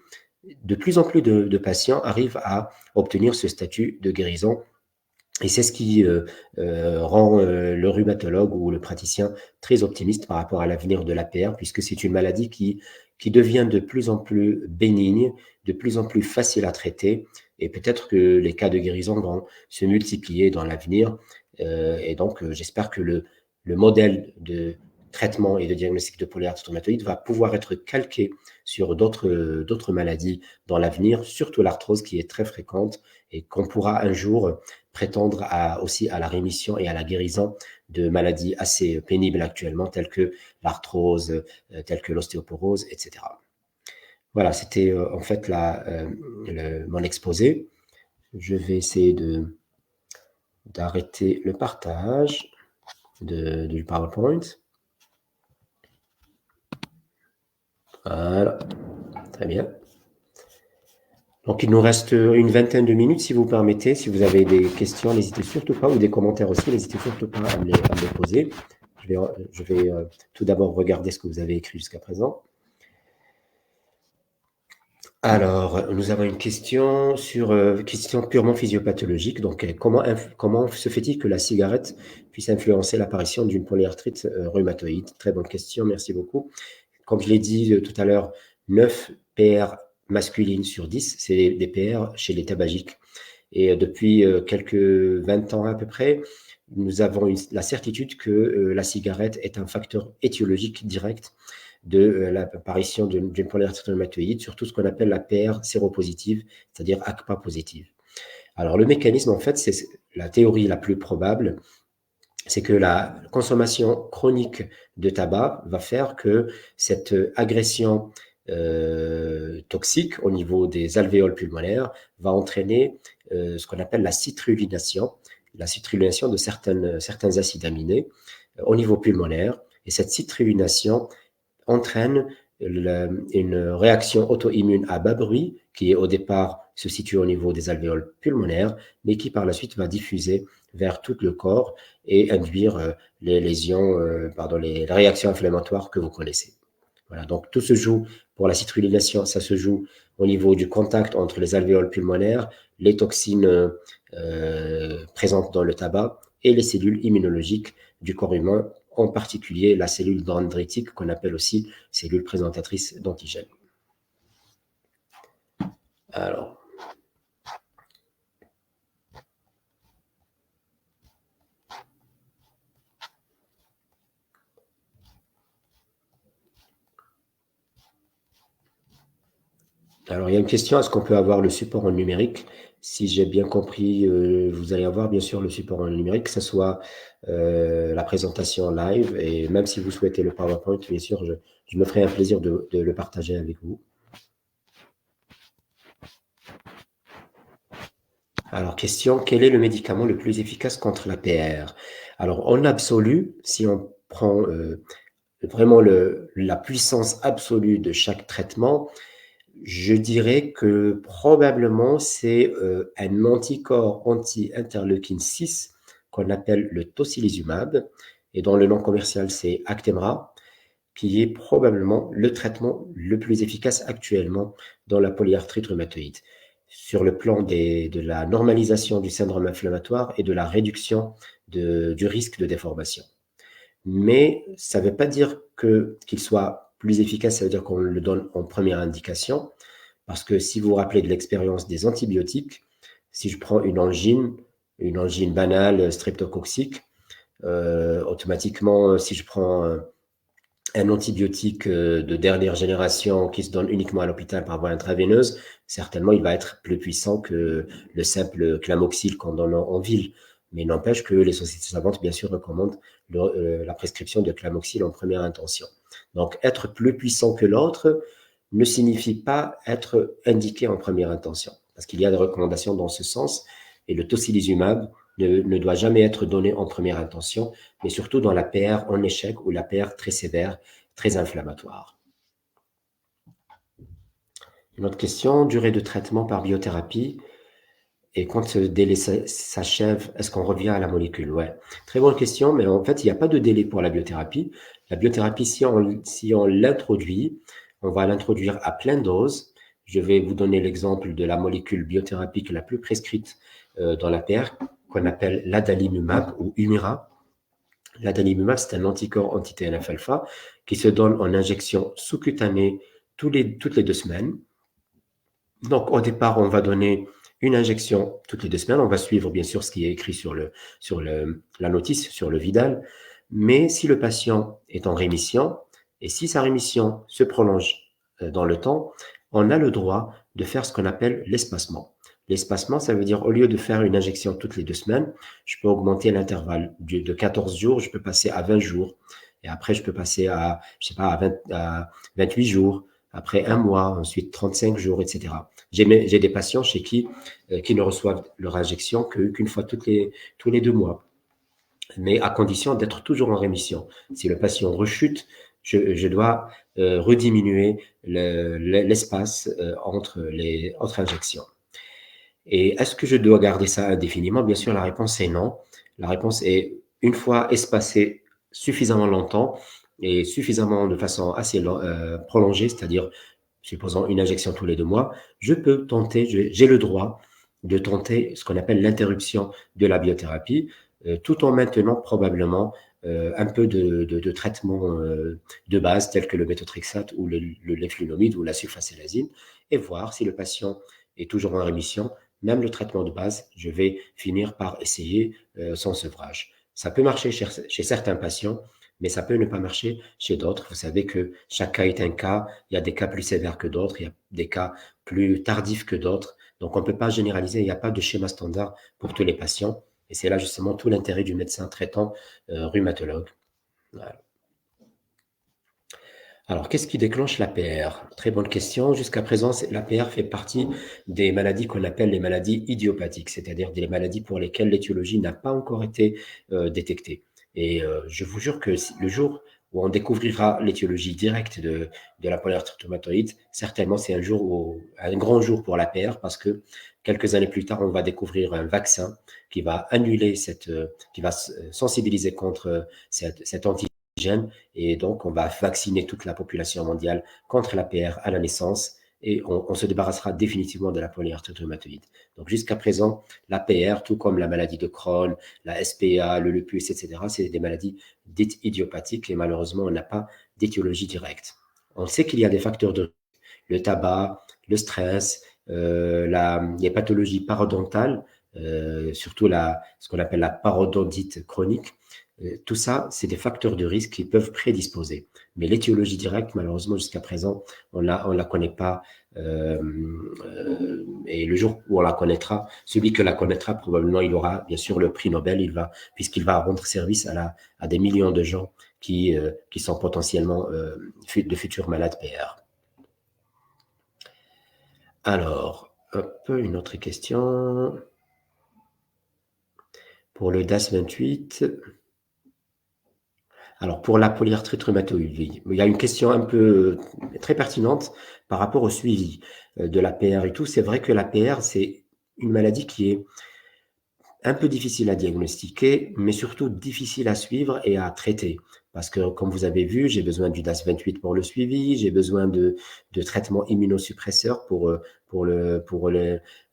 Speaker 1: de plus en plus de patients arrivent à obtenir ce statut de guérison. Et c'est ce qui rend le rhumatologue ou le praticien très optimiste par rapport à l'avenir de la PR, puisque c'est une maladie qui devient de plus en plus bénigne, de plus en plus facile à traiter, et peut-être que les cas de guérison vont se multiplier dans l'avenir. Et donc, j'espère que le modèle de traitement et de diagnostic de polyarthrite rhumatoïde va pouvoir être calqué sur d'autres maladies dans l'avenir, surtout l'arthrose qui est très fréquente et qu'on pourra un jour prétendre aussi à la rémission et à la guérison de maladies assez pénibles actuellement, telles que l'arthrose, telles que l'ostéoporose, etc. Voilà, c'était en fait mon exposé. Je vais essayer d'arrêter le partage du PowerPoint. Voilà, très bien. Donc, il nous reste une vingtaine de minutes, si vous permettez. Si vous avez des questions, n'hésitez surtout pas, ou des commentaires aussi, n'hésitez surtout pas à me les poser. Je vais tout d'abord regarder ce que vous avez écrit jusqu'à présent. Alors, nous avons une question question purement physiopathologique. Donc, comment se fait-il que la cigarette puisse influencer l'apparition d'une polyarthrite rhumatoïde? Très bonne question, merci beaucoup. Comme je l'ai dit tout à l'heure, 9 PR masculines sur 10, c'est des PR chez les tabagiques. Et depuis quelques 20 ans à peu près, nous avons la certitude que la cigarette est un facteur étiologique direct de l'apparition d'une polyarthrite rhumatoïde, surtout ce qu'on appelle la PR séropositive, c'est-à-dire ACPA positive. Alors le mécanisme, en fait, c'est la théorie la plus probable, c'est que la consommation chronique de tabac va faire que cette agression toxique au niveau des alvéoles pulmonaires va entraîner ce qu'on appelle la citrulination. la citrullination de certains acides aminés au niveau pulmonaire. Et cette citrullination entraîne une réaction auto-immune à bas bruit qui au départ se situe au niveau des alvéoles pulmonaires, mais qui par la suite va diffuser vers tout le corps et induire les lésions, les réactions inflammatoires que vous connaissez. Voilà, donc tout se joue pour la citrullination, ça se joue au niveau du contact entre les alvéoles pulmonaires, les toxines présentes dans le tabac et les cellules immunologiques du corps humain, en particulier la cellule dendritique qu'on appelle aussi cellule présentatrice d'antigènes. Alors, il y a une question, est-ce qu'on peut avoir le support en numérique? Si j'ai bien compris, vous allez avoir bien sûr le support en numérique, que ce soit la présentation live, et même si vous souhaitez le PowerPoint, bien sûr, je me ferai un plaisir de le partager avec vous. Alors, question, quel est le médicament le plus efficace contre l'APR? Alors, en absolu, si on prend vraiment la puissance absolue de chaque traitement, je dirais que probablement c'est un anticorps anti-interleukine 6 qu'on appelle le tocilizumab, et dont le nom commercial c'est Actemra, qui est probablement le traitement le plus efficace actuellement dans la polyarthrite rhumatoïde, sur le plan de la normalisation du syndrome inflammatoire et de la réduction du risque de déformation. Mais ça ne veut pas dire qu'il soit plus efficace, ça veut dire qu'on le donne en première indication, parce que si vous vous rappelez de l'expérience des antibiotiques, si je prends une angine banale streptococcique, automatiquement, si je prends un antibiotique de dernière génération qui se donne uniquement à l'hôpital par voie intraveineuse, certainement il va être plus puissant que le simple Clamoxyl qu'on donne en ville. Mais n'empêche que les sociétés savantes, bien sûr, recommandent la prescription de Clamoxyl en première intention. Donc, être plus puissant que l'autre ne signifie pas être indiqué en première intention, parce qu'il y a des recommandations dans ce sens, et le tocilizumab ne doit jamais être donné en première intention, mais surtout dans la PR en échec ou la PR très sévère, très inflammatoire. Une autre question, durée de traitement par biothérapie. Et quand ce délai s'achève, est-ce qu'on revient à la molécule? Ouais, très bonne question, mais en fait, il n'y a pas de délai pour la biothérapie. La biothérapie, si on l'introduit, on va l'introduire à pleine dose. Je vais vous donner l'exemple de la molécule biothérapique la plus prescrite dans la PR, qu'on appelle l'adalimumab ou Humira. L'adalimumab, c'est un anticorps anti-TNF-alpha qui se donne en injection sous-cutanée toutes les 2 semaines. Donc, au départ, on va donner une injection toutes les 2 semaines. On va suivre, bien sûr, ce qui est écrit sur la notice, sur le Vidal. Mais si le patient est en rémission, et si sa rémission se prolonge dans le temps, on a le droit de faire ce qu'on appelle l'espacement. L'espacement, ça veut dire, au lieu de faire une injection toutes les 2 semaines, je peux augmenter l'intervalle de 14 jours, je peux passer à 20 jours. Et après, je peux passer à 28 jours. Après 1 mois, ensuite 35 jours, etc. J'ai des patients chez qui ne reçoivent leur injection qu'une fois tous les 2 mois, mais à condition d'être toujours en rémission. Si le patient rechute, je dois rediminuer l'espace entre injections. Et est-ce que je dois garder ça indéfiniment? Bien sûr, la réponse est non. La réponse est, une fois espacé suffisamment longtemps et suffisamment de façon assez prolongée, c'est-à-dire, supposons une injection tous les 2 mois, je peux tenter, j'ai le droit de tenter ce qu'on appelle l'interruption de la biothérapie, tout en maintenant probablement un peu de traitement de base, tel que le méthotrexate ou le léflunomide ou la sulfasalazine, et voir si le patient est toujours en rémission. Même le traitement de base, je vais finir par essayer son sevrage. Ça peut marcher chez certains patients, mais ça peut ne pas marcher chez d'autres. Vous savez que chaque cas est un cas. Il y a des cas plus sévères que d'autres, il y a des cas plus tardifs que d'autres. Donc, on ne peut pas généraliser, il n'y a pas de schéma standard pour tous les patients. Et c'est là justement tout l'intérêt du médecin traitant rhumatologue. Voilà. Alors, qu'est-ce qui déclenche l'APR? Très bonne question. Jusqu'à présent, l'APR fait partie des maladies qu'on appelle les maladies idiopathiques, c'est-à-dire des maladies pour lesquelles l'étiologie n'a pas encore été détectée. Et je vous jure que le jour où on découvrira l'étiologie directe de la polyarthrite rhumatoïde, certainement c'est un grand jour pour l'APR parce que quelques années plus tard, on va découvrir un vaccin qui va annuler qui va sensibiliser contre cet antigène et donc on va vacciner toute la population mondiale contre l'APR à la naissance et on se débarrassera définitivement de la polyarthrite rhumatoïde. Donc jusqu'à présent, l'APR, tout comme la maladie de Crohn, la SPA, le lupus, etc., c'est des maladies dites idiopathiques et malheureusement, on n'a pas d'étiologie directe. On sait qu'il y a des facteurs de le tabac, le stress, les pathologies parodontales, surtout ce qu'on appelle la parodontite chronique. Tout ça, c'est des facteurs de risque qui peuvent prédisposer. Mais l'étiologie directe, malheureusement, jusqu'à présent, on la connaît pas. Et le jour où on la connaîtra, celui que la connaîtra, probablement, il aura bien sûr le prix Nobel, puisqu'il va rendre service à des millions de gens qui sont potentiellement de futurs malades PR. Alors, une autre question. Pour le DAS 28, alors pour la polyarthrite rhumatoïde, il y a une question un peu très pertinente par rapport au suivi de l'APR et tout. C'est vrai que l'APR, c'est une maladie qui est un peu difficile à diagnostiquer, mais surtout difficile à suivre et à traiter. Parce que, comme vous avez vu, j'ai besoin du DAS28 pour le suivi, j'ai besoin de traitements immunosuppresseurs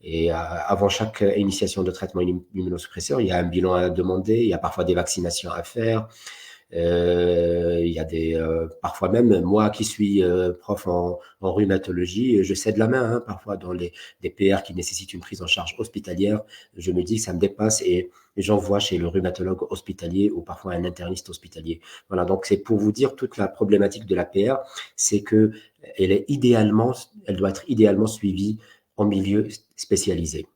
Speaker 1: et avant chaque initiation de traitement immunosuppresseur, il y a un bilan à demander, il y a parfois des vaccinations à faire. Il y a parfois même moi qui suis prof en rhumatologie, je cède la main parfois dans des PR qui nécessitent une prise en charge hospitalière. Je me dis que ça me dépasse et j'envoie chez le rhumatologue hospitalier ou parfois un interniste hospitalier. Voilà, donc c'est pour vous dire toute la problématique de la PR, c'est que elle doit être idéalement suivie en milieu spécialisé.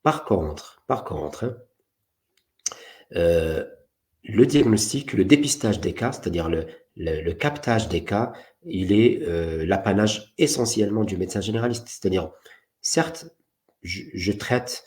Speaker 1: Par contre, le diagnostic, le dépistage des cas, c'est-à-dire le captage des cas, il est l'apanage essentiellement du médecin généraliste. C'est-à-dire, certes, je traite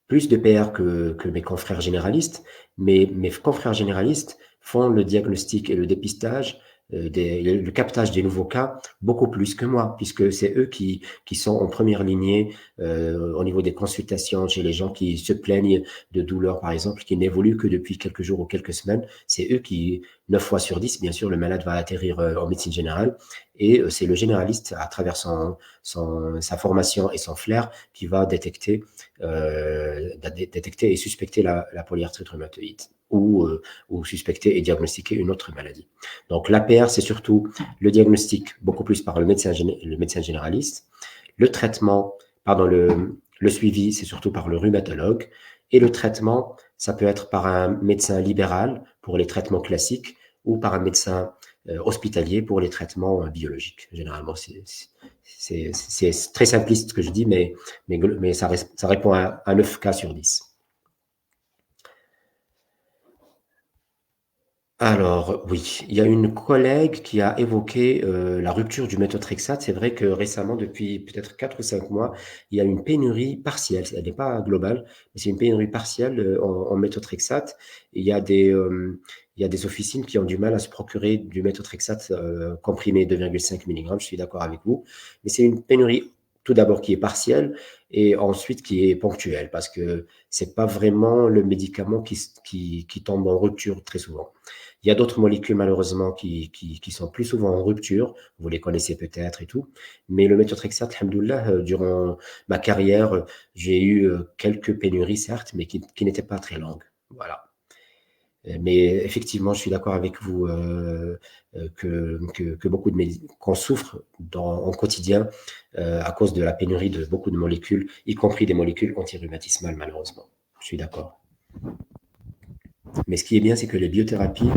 Speaker 1: plus de PR que mes confrères généralistes, mais mes confrères généralistes font le diagnostic et le dépistage, le captage des nouveaux cas beaucoup plus que moi, puisque c'est eux qui sont en première lignée au niveau des consultations chez les gens qui se plaignent de douleurs, par exemple, qui n'évoluent que depuis quelques jours ou quelques semaines. C'est eux qui, 9 fois sur 10, bien sûr, le malade va atterrir en médecine générale et c'est le généraliste, à travers sa formation et son flair, qui va détecter et suspecter la polyarthrite rhumatoïde ou suspecter et diagnostiquer une autre maladie. Donc l'APR, c'est surtout le diagnostic beaucoup plus par le médecin généraliste, le traitement, le suivi, c'est surtout par le rhumatologue, et le traitement, ça peut être par un médecin libéral pour les traitements classiques ou par un médecin hospitalier pour les traitements biologiques. Généralement, c'est très simpliste ce que je dis, mais ça répond à 9 cas sur 10. Alors, oui, il y a une collègue qui a évoqué la rupture du méthotrexate. C'est vrai que récemment, depuis peut-être 4 ou 5 mois, il y a une pénurie partielle. Elle n'est pas globale, mais c'est une pénurie partielle en méthotrexate. Il y a des officines qui ont du mal à se procurer du méthotrexate comprimé 2,5 mg. Je suis d'accord avec vous. Mais c'est une pénurie tout d'abord qui est partielle et ensuite qui est ponctuelle parce que c'est pas vraiment le médicament qui tombe en rupture très souvent. Il y a d'autres molécules, malheureusement, qui sont plus souvent en rupture. Vous les connaissez peut-être et tout. Mais le méthotrexate, alhamdoulilah, durant ma carrière, j'ai eu quelques pénuries, certes, mais qui n'étaient pas très longues. Voilà. Mais effectivement, je suis d'accord avec vous que beaucoup qu'on souffre en quotidien à cause de la pénurie de beaucoup de molécules, y compris des molécules antirhumatismales, malheureusement. Je suis d'accord. Mais ce qui est bien, c'est que les biothérapies,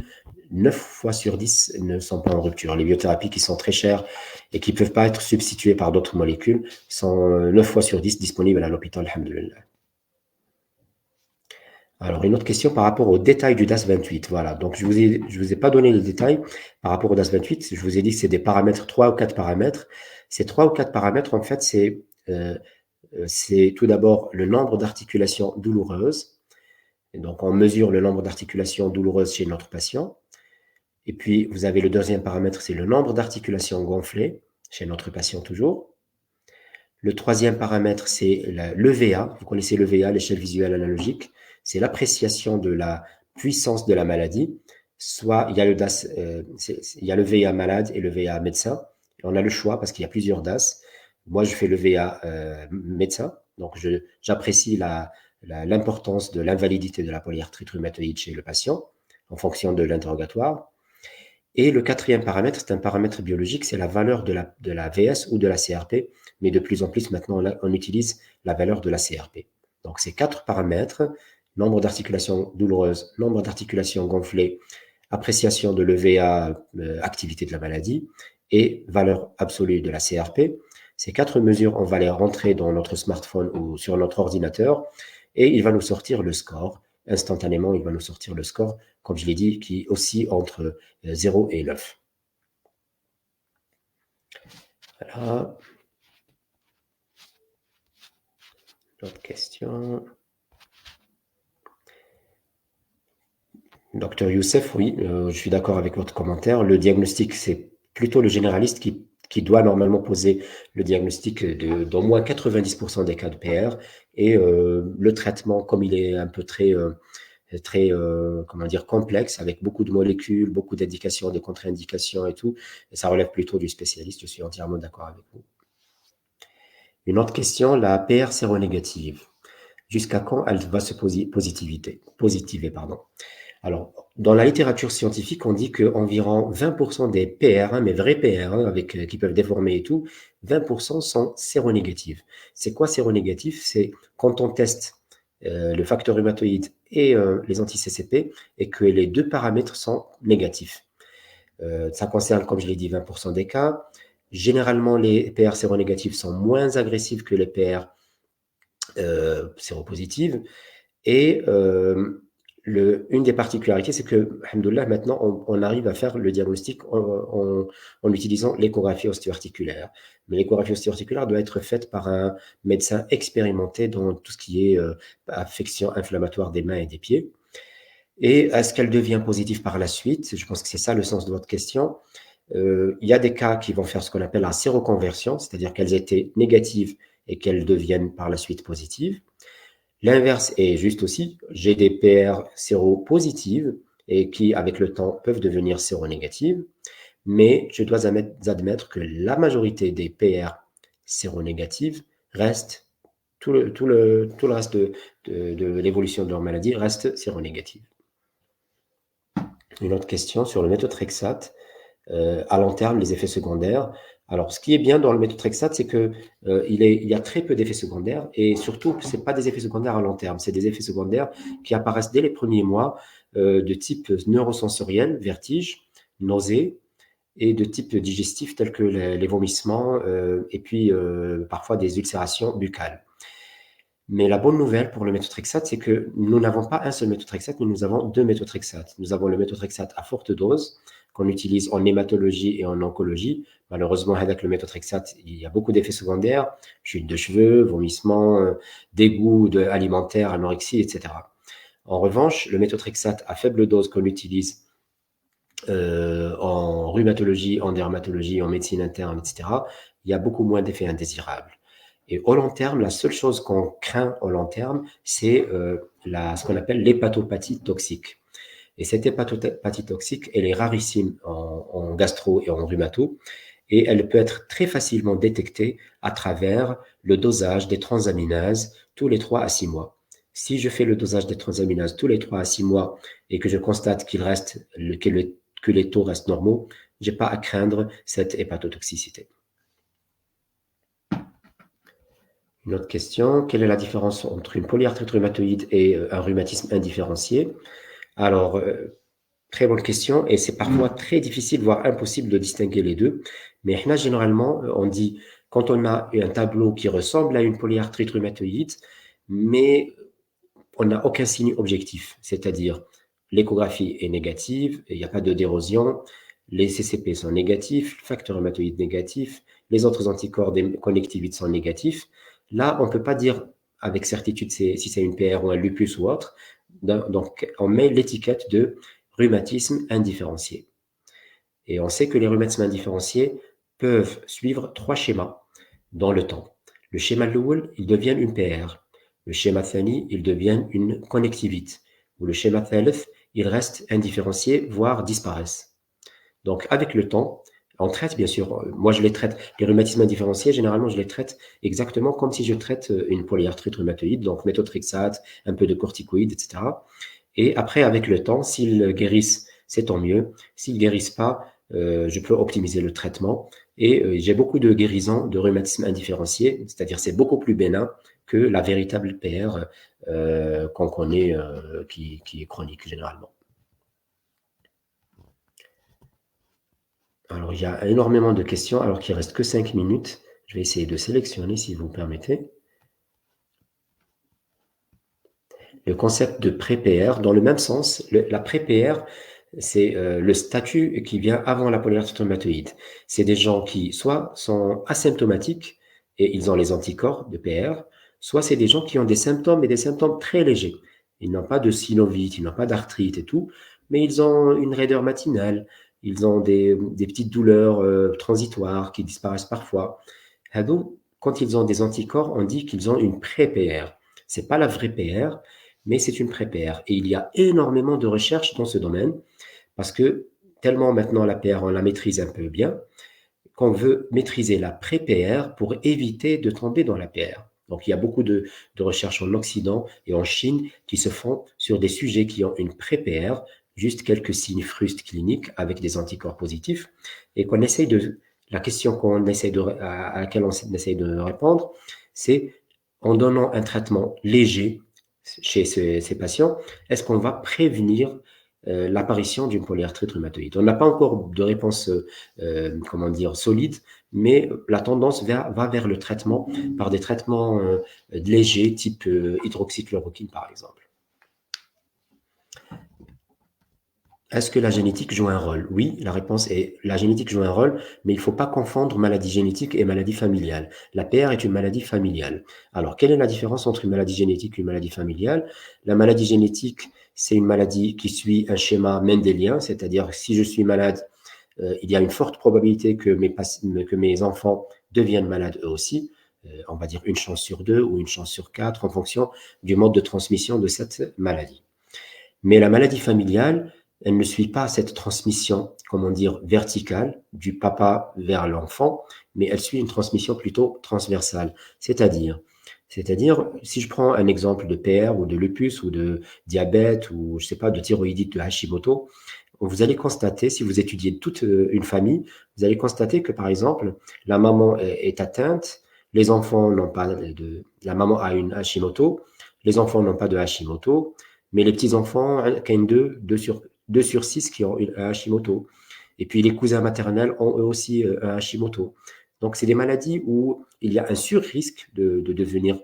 Speaker 1: 9 fois sur 10 ne sont pas en rupture. Les biothérapies qui sont très chères et qui ne peuvent pas être substituées par d'autres molécules sont 9 fois sur 10 disponibles à l'hôpital, alhamdoulilah. Alors, une autre question par rapport au détail du DAS 28. Voilà, donc je vous ai pas donné les détails par rapport au DAS 28. Je vous ai dit que c'est des paramètres, 3 ou 4 paramètres. Ces 3 ou 4 paramètres, en fait, c'est tout d'abord le nombre d'articulations douloureuses. Et donc, on mesure le nombre d'articulations douloureuses chez notre patient. Et puis, vous avez le deuxième paramètre, c'est le nombre d'articulations gonflées chez notre patient toujours. Le troisième paramètre, c'est l'EVA. Vous connaissez l'EVA, l'échelle visuelle analogique. C'est l'appréciation de la puissance de la maladie. Soit il y a le DAS, il y a le VA malade et le VA médecin. On a le choix parce qu'il y a plusieurs DAS. Moi, je fais le VA médecin. Donc, j'apprécie l'importance de l'invalidité de la polyarthrite rhumatoïde chez le patient en fonction de l'interrogatoire. Et le quatrième paramètre, c'est un paramètre biologique, c'est la valeur de la VS ou de la CRP, mais de plus en plus maintenant, on utilise la valeur de la CRP. Donc, ces 4 paramètres, nombre d'articulations douloureuses, nombre d'articulations gonflées, appréciation de l'EVA, activité de la maladie, et valeur absolue de la CRP. Ces 4 mesures, on va les rentrer dans notre smartphone ou sur notre ordinateur, et il va nous sortir le score. Instantanément, il va nous sortir le score, comme je l'ai dit, qui oscille entre 0 et 9. Voilà. D'autres questions? Docteur Youssef, oui, je suis d'accord avec votre commentaire. Le diagnostic, c'est plutôt le généraliste qui doit normalement poser le diagnostic d'au moins 90% des cas de PR. Et le traitement, comme il est un peu très comment dire, complexe, avec beaucoup de molécules, beaucoup d'indications, de contre-indications et tout, et ça relève plutôt du spécialiste. Je suis entièrement d'accord avec vous. Une autre question, la PR séronégative. Jusqu'à quand elle va se positiver, pardon. Alors, dans la littérature scientifique, on dit qu'environ 20% des PR, mais vrais PR, qui peuvent déformer et tout, 20% sont séronégatives. C'est quoi séronégatif? C'est quand on teste le facteur rhumatoïde et les anti-CCP et que les 2 paramètres sont négatifs. Ça concerne, comme je l'ai dit, 20% des cas. Généralement, les PR séronégatifs sont moins agressifs que les PR séropositives. Et une des particularités, c'est que, alhamdoulilah, maintenant, on arrive à faire le diagnostic en utilisant l'échographie ostéo-articulaire. Mais l'échographie ostéo-articulaire doit être faite par un médecin expérimenté dans tout ce qui est affection inflammatoire des mains et des pieds. Et est-ce qu'elle devient positive par la suite? Je pense que c'est ça le sens de votre question. Il y a des cas qui vont faire ce qu'on appelle la séroconversion, c'est-à-dire qu'elles étaient négatives et qu'elles deviennent par la suite positives. L'inverse est juste aussi. J'ai des PR séropositives et qui, avec le temps, peuvent devenir séronégatives. Mais je dois admettre que la majorité des PR séronégatives restent, tout le reste de l'évolution de leur maladie reste séronégative. Une autre question sur le méthotrexate. À long terme, les effets secondaires. Alors, ce qui est bien dans le méthotrexate, c'est que il y a très peu d'effets secondaires et surtout, ce n'est pas des effets secondaires à long terme, c'est des effets secondaires qui apparaissent dès les premiers mois de type neurosensoriel, vertige, nausée et de type digestif tel que les vomissements et puis parfois des ulcérations buccales. Mais la bonne nouvelle pour le méthotrexate, c'est que nous n'avons pas un seul méthotrexate, mais nous avons 2 méthotrexates. Nous avons le méthotrexate à forte dose qu'on utilise en hématologie et en oncologie. Malheureusement, avec le méthotrexate, il y a beaucoup d'effets secondaires, chute de cheveux, vomissements, dégoût alimentaire, anorexie, etc. En revanche, le méthotrexate à faible dose qu'on utilise en rhumatologie, en dermatologie, en médecine interne, etc., il y a beaucoup moins d'effets indésirables. Et au long terme, la seule chose qu'on craint au long terme, c'est ce qu'on appelle l'hépatopathie toxique. Et cette hépatopathie toxique, elle est rarissime en gastro et en rhumato, et elle peut être très facilement détectée à travers le dosage des transaminases tous les 3 à 6 mois. Si je fais le dosage des transaminases tous les 3 à 6 mois et que je constate que les taux restent normaux, je n'ai pas à craindre cette hépatotoxicité. Une autre question, quelle est la différence entre une polyarthrite rhumatoïde et un rhumatisme indifférencié? Alors, très bonne question, et c'est parfois très difficile, voire impossible de distinguer les deux. Mais là, généralement, on dit, quand on a un tableau qui ressemble à une polyarthrite rhumatoïde, mais on n'a aucun signe objectif, c'est-à-dire l'échographie est négative, il n'y a pas de d'érosion, les CCP sont négatifs, le facteur rhumatoïde négatif, les autres anticorps des connectivites sont négatifs. Là, on ne peut pas dire avec certitude si c'est une PR ou un lupus ou autre. Donc, on met l'étiquette de rhumatisme indifférencié. Et on sait que les rhumatismes indifférenciés peuvent suivre 3 schémas dans le temps. Le schéma Lowell, ils deviennent une PR. Le schéma Thani, ils deviennent une connectivite. Ou le schéma Thalith, ils restent indifférenciés, voire disparaissent. Donc, avec le temps, on traite, bien sûr, moi je les traite, les rhumatismes indifférenciés, généralement je les traite exactement comme si je traite une polyarthrite rhumatoïde, donc méthotrexate, un peu de corticoïdes, etc. Et après, avec le temps, s'ils guérissent, c'est tant mieux. S'ils guérissent pas, je peux optimiser le traitement. Et j'ai beaucoup de guérisons de rhumatisme indifférencié, c'est-à-dire c'est beaucoup plus bénin que la véritable PR qu'on connaît, qui est chronique généralement. Alors, il y a énormément de questions, alors qu'il ne reste que 5 minutes. Je vais essayer de sélectionner, si vous permettez. Le concept de pré-PR, dans le même sens, la pré-PR, c'est le statut qui vient avant la polyarthrite rhumatoïde. C'est des gens qui soit sont asymptomatiques et ils ont les anticorps de PR, soit c'est des gens qui ont des symptômes, mais des symptômes très légers. Ils n'ont pas de synovite, ils n'ont pas d'arthrite et tout, mais ils ont une raideur matinale, ils ont des petites douleurs transitoires qui disparaissent parfois. Et donc, quand ils ont des anticorps, on dit qu'ils ont une pré-PR. C'est pas la vraie PR, mais c'est une pré-PR. Et il y a énormément de recherches dans ce domaine parce que tellement maintenant la PR, on la maîtrise un peu bien, qu'on veut maîtriser la pré-PR pour éviter de tomber dans la PR. Donc, il y a beaucoup de recherches en Occident et en Chine qui se font sur des sujets qui ont une pré-PR, juste quelques signes frustes cliniques avec des anticorps positifs, et qu'on essaye de... La question à laquelle on essaye de répondre, c'est en donnant un traitement léger chez ces patients, est-ce qu'on va prévenir l'apparition d'une polyarthrite rhumatoïde? On n'a pas encore de réponse comment dire, solide, mais la tendance va vers le traitement par des traitements légers, type hydroxychloroquine par exemple. Est-ce que la génétique joue un rôle? Oui, la réponse est la génétique joue un rôle, mais il ne faut pas confondre maladie génétique et maladie familiale. La PR est une maladie familiale. Alors, quelle est la différence entre une maladie génétique et une maladie familiale? La maladie génétique, c'est une maladie qui suit un schéma mendélien, c'est-à-dire si je suis malade, il y a une forte probabilité que mes enfants deviennent malades eux aussi. On va dire une chance sur 2 ou une chance sur 4 en fonction du mode de transmission de cette maladie. Mais la maladie familiale, elle ne suit pas cette transmission, comment dire, verticale du papa vers l'enfant, mais elle suit une transmission plutôt transversale. C'est-à-dire, si je prends un exemple de PR ou de lupus ou de diabète ou, je sais pas, de thyroïdite de Hashimoto, vous allez constater, si vous étudiez toute une famille, vous allez constater que, par exemple, la maman est atteinte, les enfants n'ont pas la maman a une Hashimoto, les enfants n'ont pas de Hashimoto, mais les petits-enfants, 2 sur 6 qui ont un Hashimoto. Et puis les cousins maternels ont eux aussi un Hashimoto. Donc, c'est des maladies où il y a un sur-risque de devenir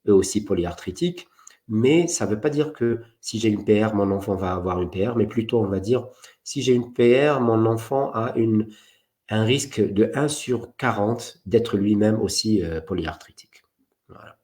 Speaker 1: eux aussi polyarthritiques, mais ça ne veut pas dire que si j'ai une PR, mon enfant va avoir une PR, mais plutôt on va dire si j'ai une PR, mon enfant a un risque de 1 sur 40 d'être lui-même aussi polyarthritique. Voilà.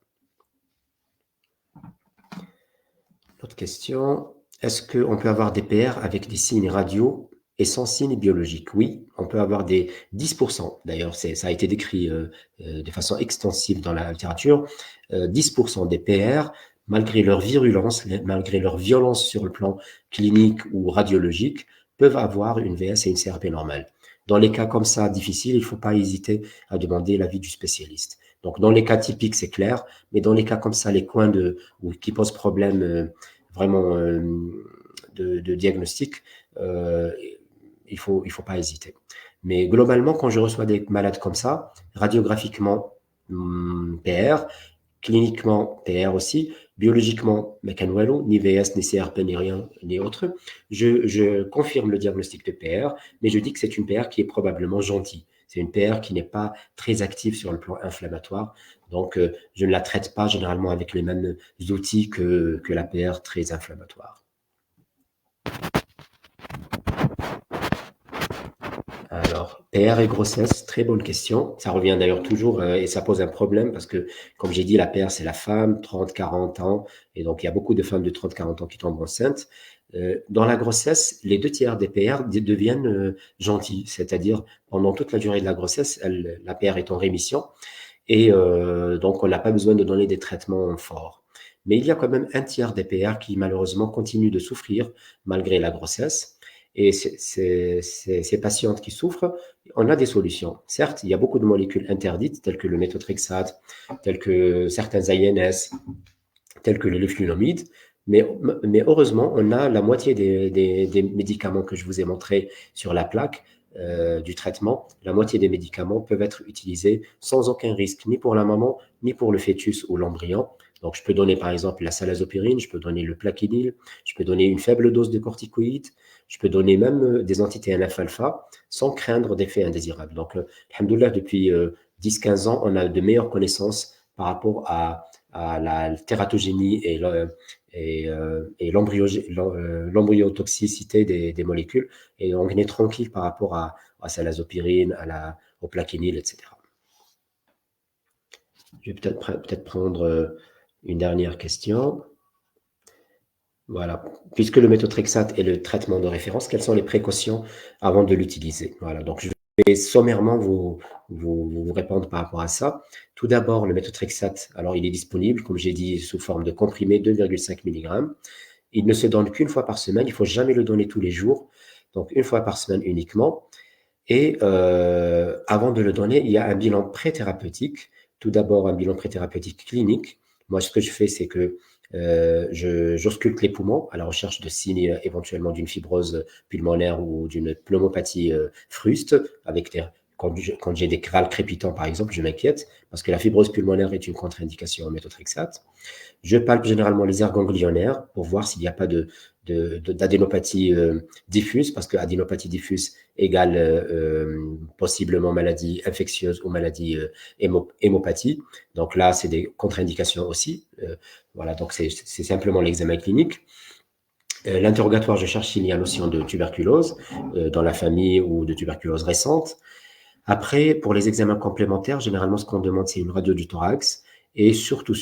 Speaker 1: Autre question. Est-ce qu'on peut avoir des PR avec des signes radio et sans signes biologiques? Oui, on peut avoir des 10%. D'ailleurs, ça a été décrit de façon extensive dans la littérature. 10% des PR, malgré leur virulence, malgré leur violence sur le plan clinique ou radiologique, peuvent avoir une VS et une CRP normale. Dans les cas comme ça difficiles, il ne faut pas hésiter à demander l'avis du spécialiste. Donc, dans les cas typiques, c'est clair, mais dans les cas comme ça, les coins qui posent problème vraiment de diagnostic, il faut pas hésiter. Mais globalement, quand je reçois des malades comme ça, radiographiquement, PR, cliniquement, PR aussi, biologiquement, mécano, ni VS, ni CRP, ni rien, ni autre, je confirme le diagnostic de PR, mais je dis que c'est une PR qui est probablement gentille. C'est une PR qui n'est pas très active sur le plan inflammatoire. Donc, je ne la traite pas généralement avec les mêmes outils que la PR très inflammatoire. Alors, PR et grossesse, très bonne question. Ça revient d'ailleurs toujours et ça pose un problème parce que, comme j'ai dit, la PR, c'est la femme, 30-40 ans. Et donc, il y a beaucoup de femmes de 30-40 ans qui tombent enceintes. Dans la grossesse, les 2 tiers des PR deviennent gentils, c'est-à-dire pendant toute la durée de la grossesse, la PR est en rémission et donc on n'a pas besoin de donner des traitements forts. Mais il y a quand même 1 tiers des PR qui malheureusement continuent de souffrir malgré la grossesse. Et ces patientes qui souffrent, on a des solutions. Certes, il y a beaucoup de molécules interdites, telles que le méthotrexate, telles que certains INS, tels que le leflunomide. Mais heureusement, on a la moitié des médicaments que je vous ai montrés sur la plaque du traitement. La moitié des médicaments peuvent être utilisés sans aucun risque, ni pour la maman, ni pour le fœtus ou l'embryon. Donc, je peux donner par exemple la salazopyrine, je peux donner le plaquenil, je peux donner une faible dose de corticoïdes, je peux donner même des anti-TNF-alpha sans craindre d'effets indésirables. Donc, alhamdoulilah, depuis 10-15 ans, on a de meilleures connaissances par rapport à la tératogénie et l'embryotoxicité des molécules. Et on est tranquille par rapport à salazopyrine, au plaquenil, etc. Je vais peut-être prendre une dernière question. Voilà. Puisque le méthotrexate est le traitement de référence, quelles sont les précautions avant de l'utiliser? Voilà. Donc, je vais sommairement vous répondre par rapport à ça. Tout d'abord, le méthotrexate, alors il est disponible, comme j'ai dit, sous forme de comprimé 2,5 mg. Il ne se donne qu'une fois par semaine. Il ne faut jamais le donner tous les jours. Donc, une fois par semaine uniquement. Et avant de le donner, il y a un bilan pré-thérapeutique. Tout d'abord, un bilan pré-thérapeutique clinique. Moi, ce que je fais, c'est que j'ausculte les poumons à la recherche de signes éventuellement d'une fibrose pulmonaire ou d'une pneumopathie fruste. Quand j'ai des crâles crépitants, par exemple, je m'inquiète parce que la fibrose pulmonaire est une contre-indication au méthotrexate. Je palpe généralement les aires ganglionnaires pour voir s'il n'y a pas d'adénopathie diffuse, parce que adénopathie diffuse égale possiblement maladie infectieuse ou maladie hémopathie. Donc là, c'est des contre-indications aussi. Voilà, donc c'est simplement l'examen clinique. L'interrogatoire, je cherche s'il y a notion de tuberculose dans la famille ou de tuberculose récente. Après, pour les examens complémentaires, généralement, ce qu'on demande, c'est une radio du thorax et surtout,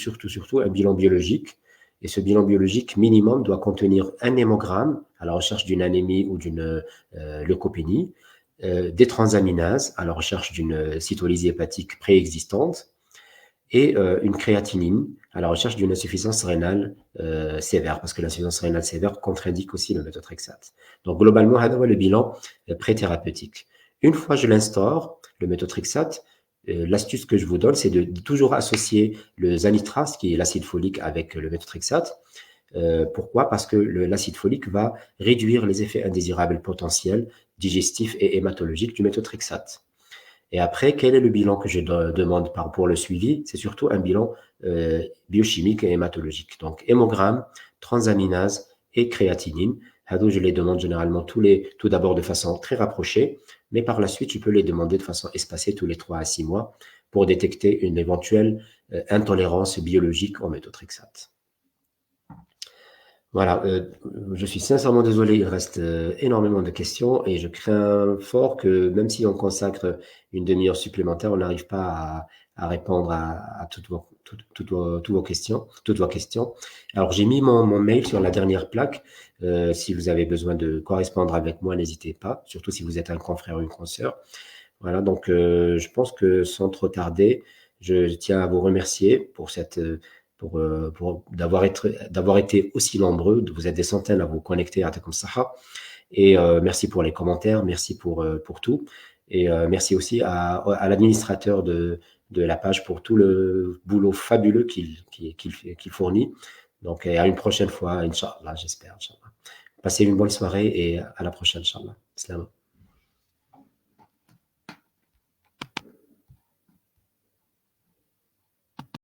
Speaker 1: un bilan biologique. Et ce bilan biologique minimum doit contenir un hémogramme à la recherche d'une anémie ou d'une leucopénie, des transaminases à la recherche d'une cytolysie hépatique préexistante et une créatinine à la recherche d'une insuffisance rénale sévère, parce que l'insuffisance rénale sévère contre-indique aussi le méthotrexate. Donc, globalement, le bilan pré-thérapeutique. Une fois je l'instaure, le méthotrexate, l'astuce que je vous donne, c'est de toujours associer le zanitrast, qui est l'acide folique, avec le méthotrexate. Pourquoi? Parce que l'acide folique va réduire les effets indésirables potentiels, digestifs et hématologiques du méthotrexate. Et après, quel est le bilan que je demande pour le suivi? C'est surtout un bilan biochimique et hématologique. Donc, hémogramme, transaminase et créatinine. Je les demande généralement tout d'abord de façon très rapprochée, mais par la suite, je peux les demander de façon espacée tous les 3 à 6 mois pour détecter une éventuelle intolérance biologique au méthotrexate. Voilà, je suis sincèrement désolé, il reste énormément de questions et je crains fort que même si on consacre une demi-heure supplémentaire, on n'arrive pas à répondre à toutes vos questions. Alors, j'ai mis mon mail sur la dernière plaque. Si vous avez besoin de correspondre avec moi, n'hésitez pas, surtout si vous êtes un confrère ou une consoeur. Voilà, donc je pense que sans trop tarder, je tiens à vous remercier pour d'avoir été aussi nombreux. Vous êtes des centaines à vous connecter à Takum Saha. Et merci pour les commentaires, merci pour tout. Et merci aussi à l'administrateur de la page pour tout le boulot fabuleux qu'il fournit. Donc, à une prochaine fois, Inch'Allah, j'espère. Inch'Allah. Passez une bonne soirée et à la prochaine, Inch'Allah. Salam.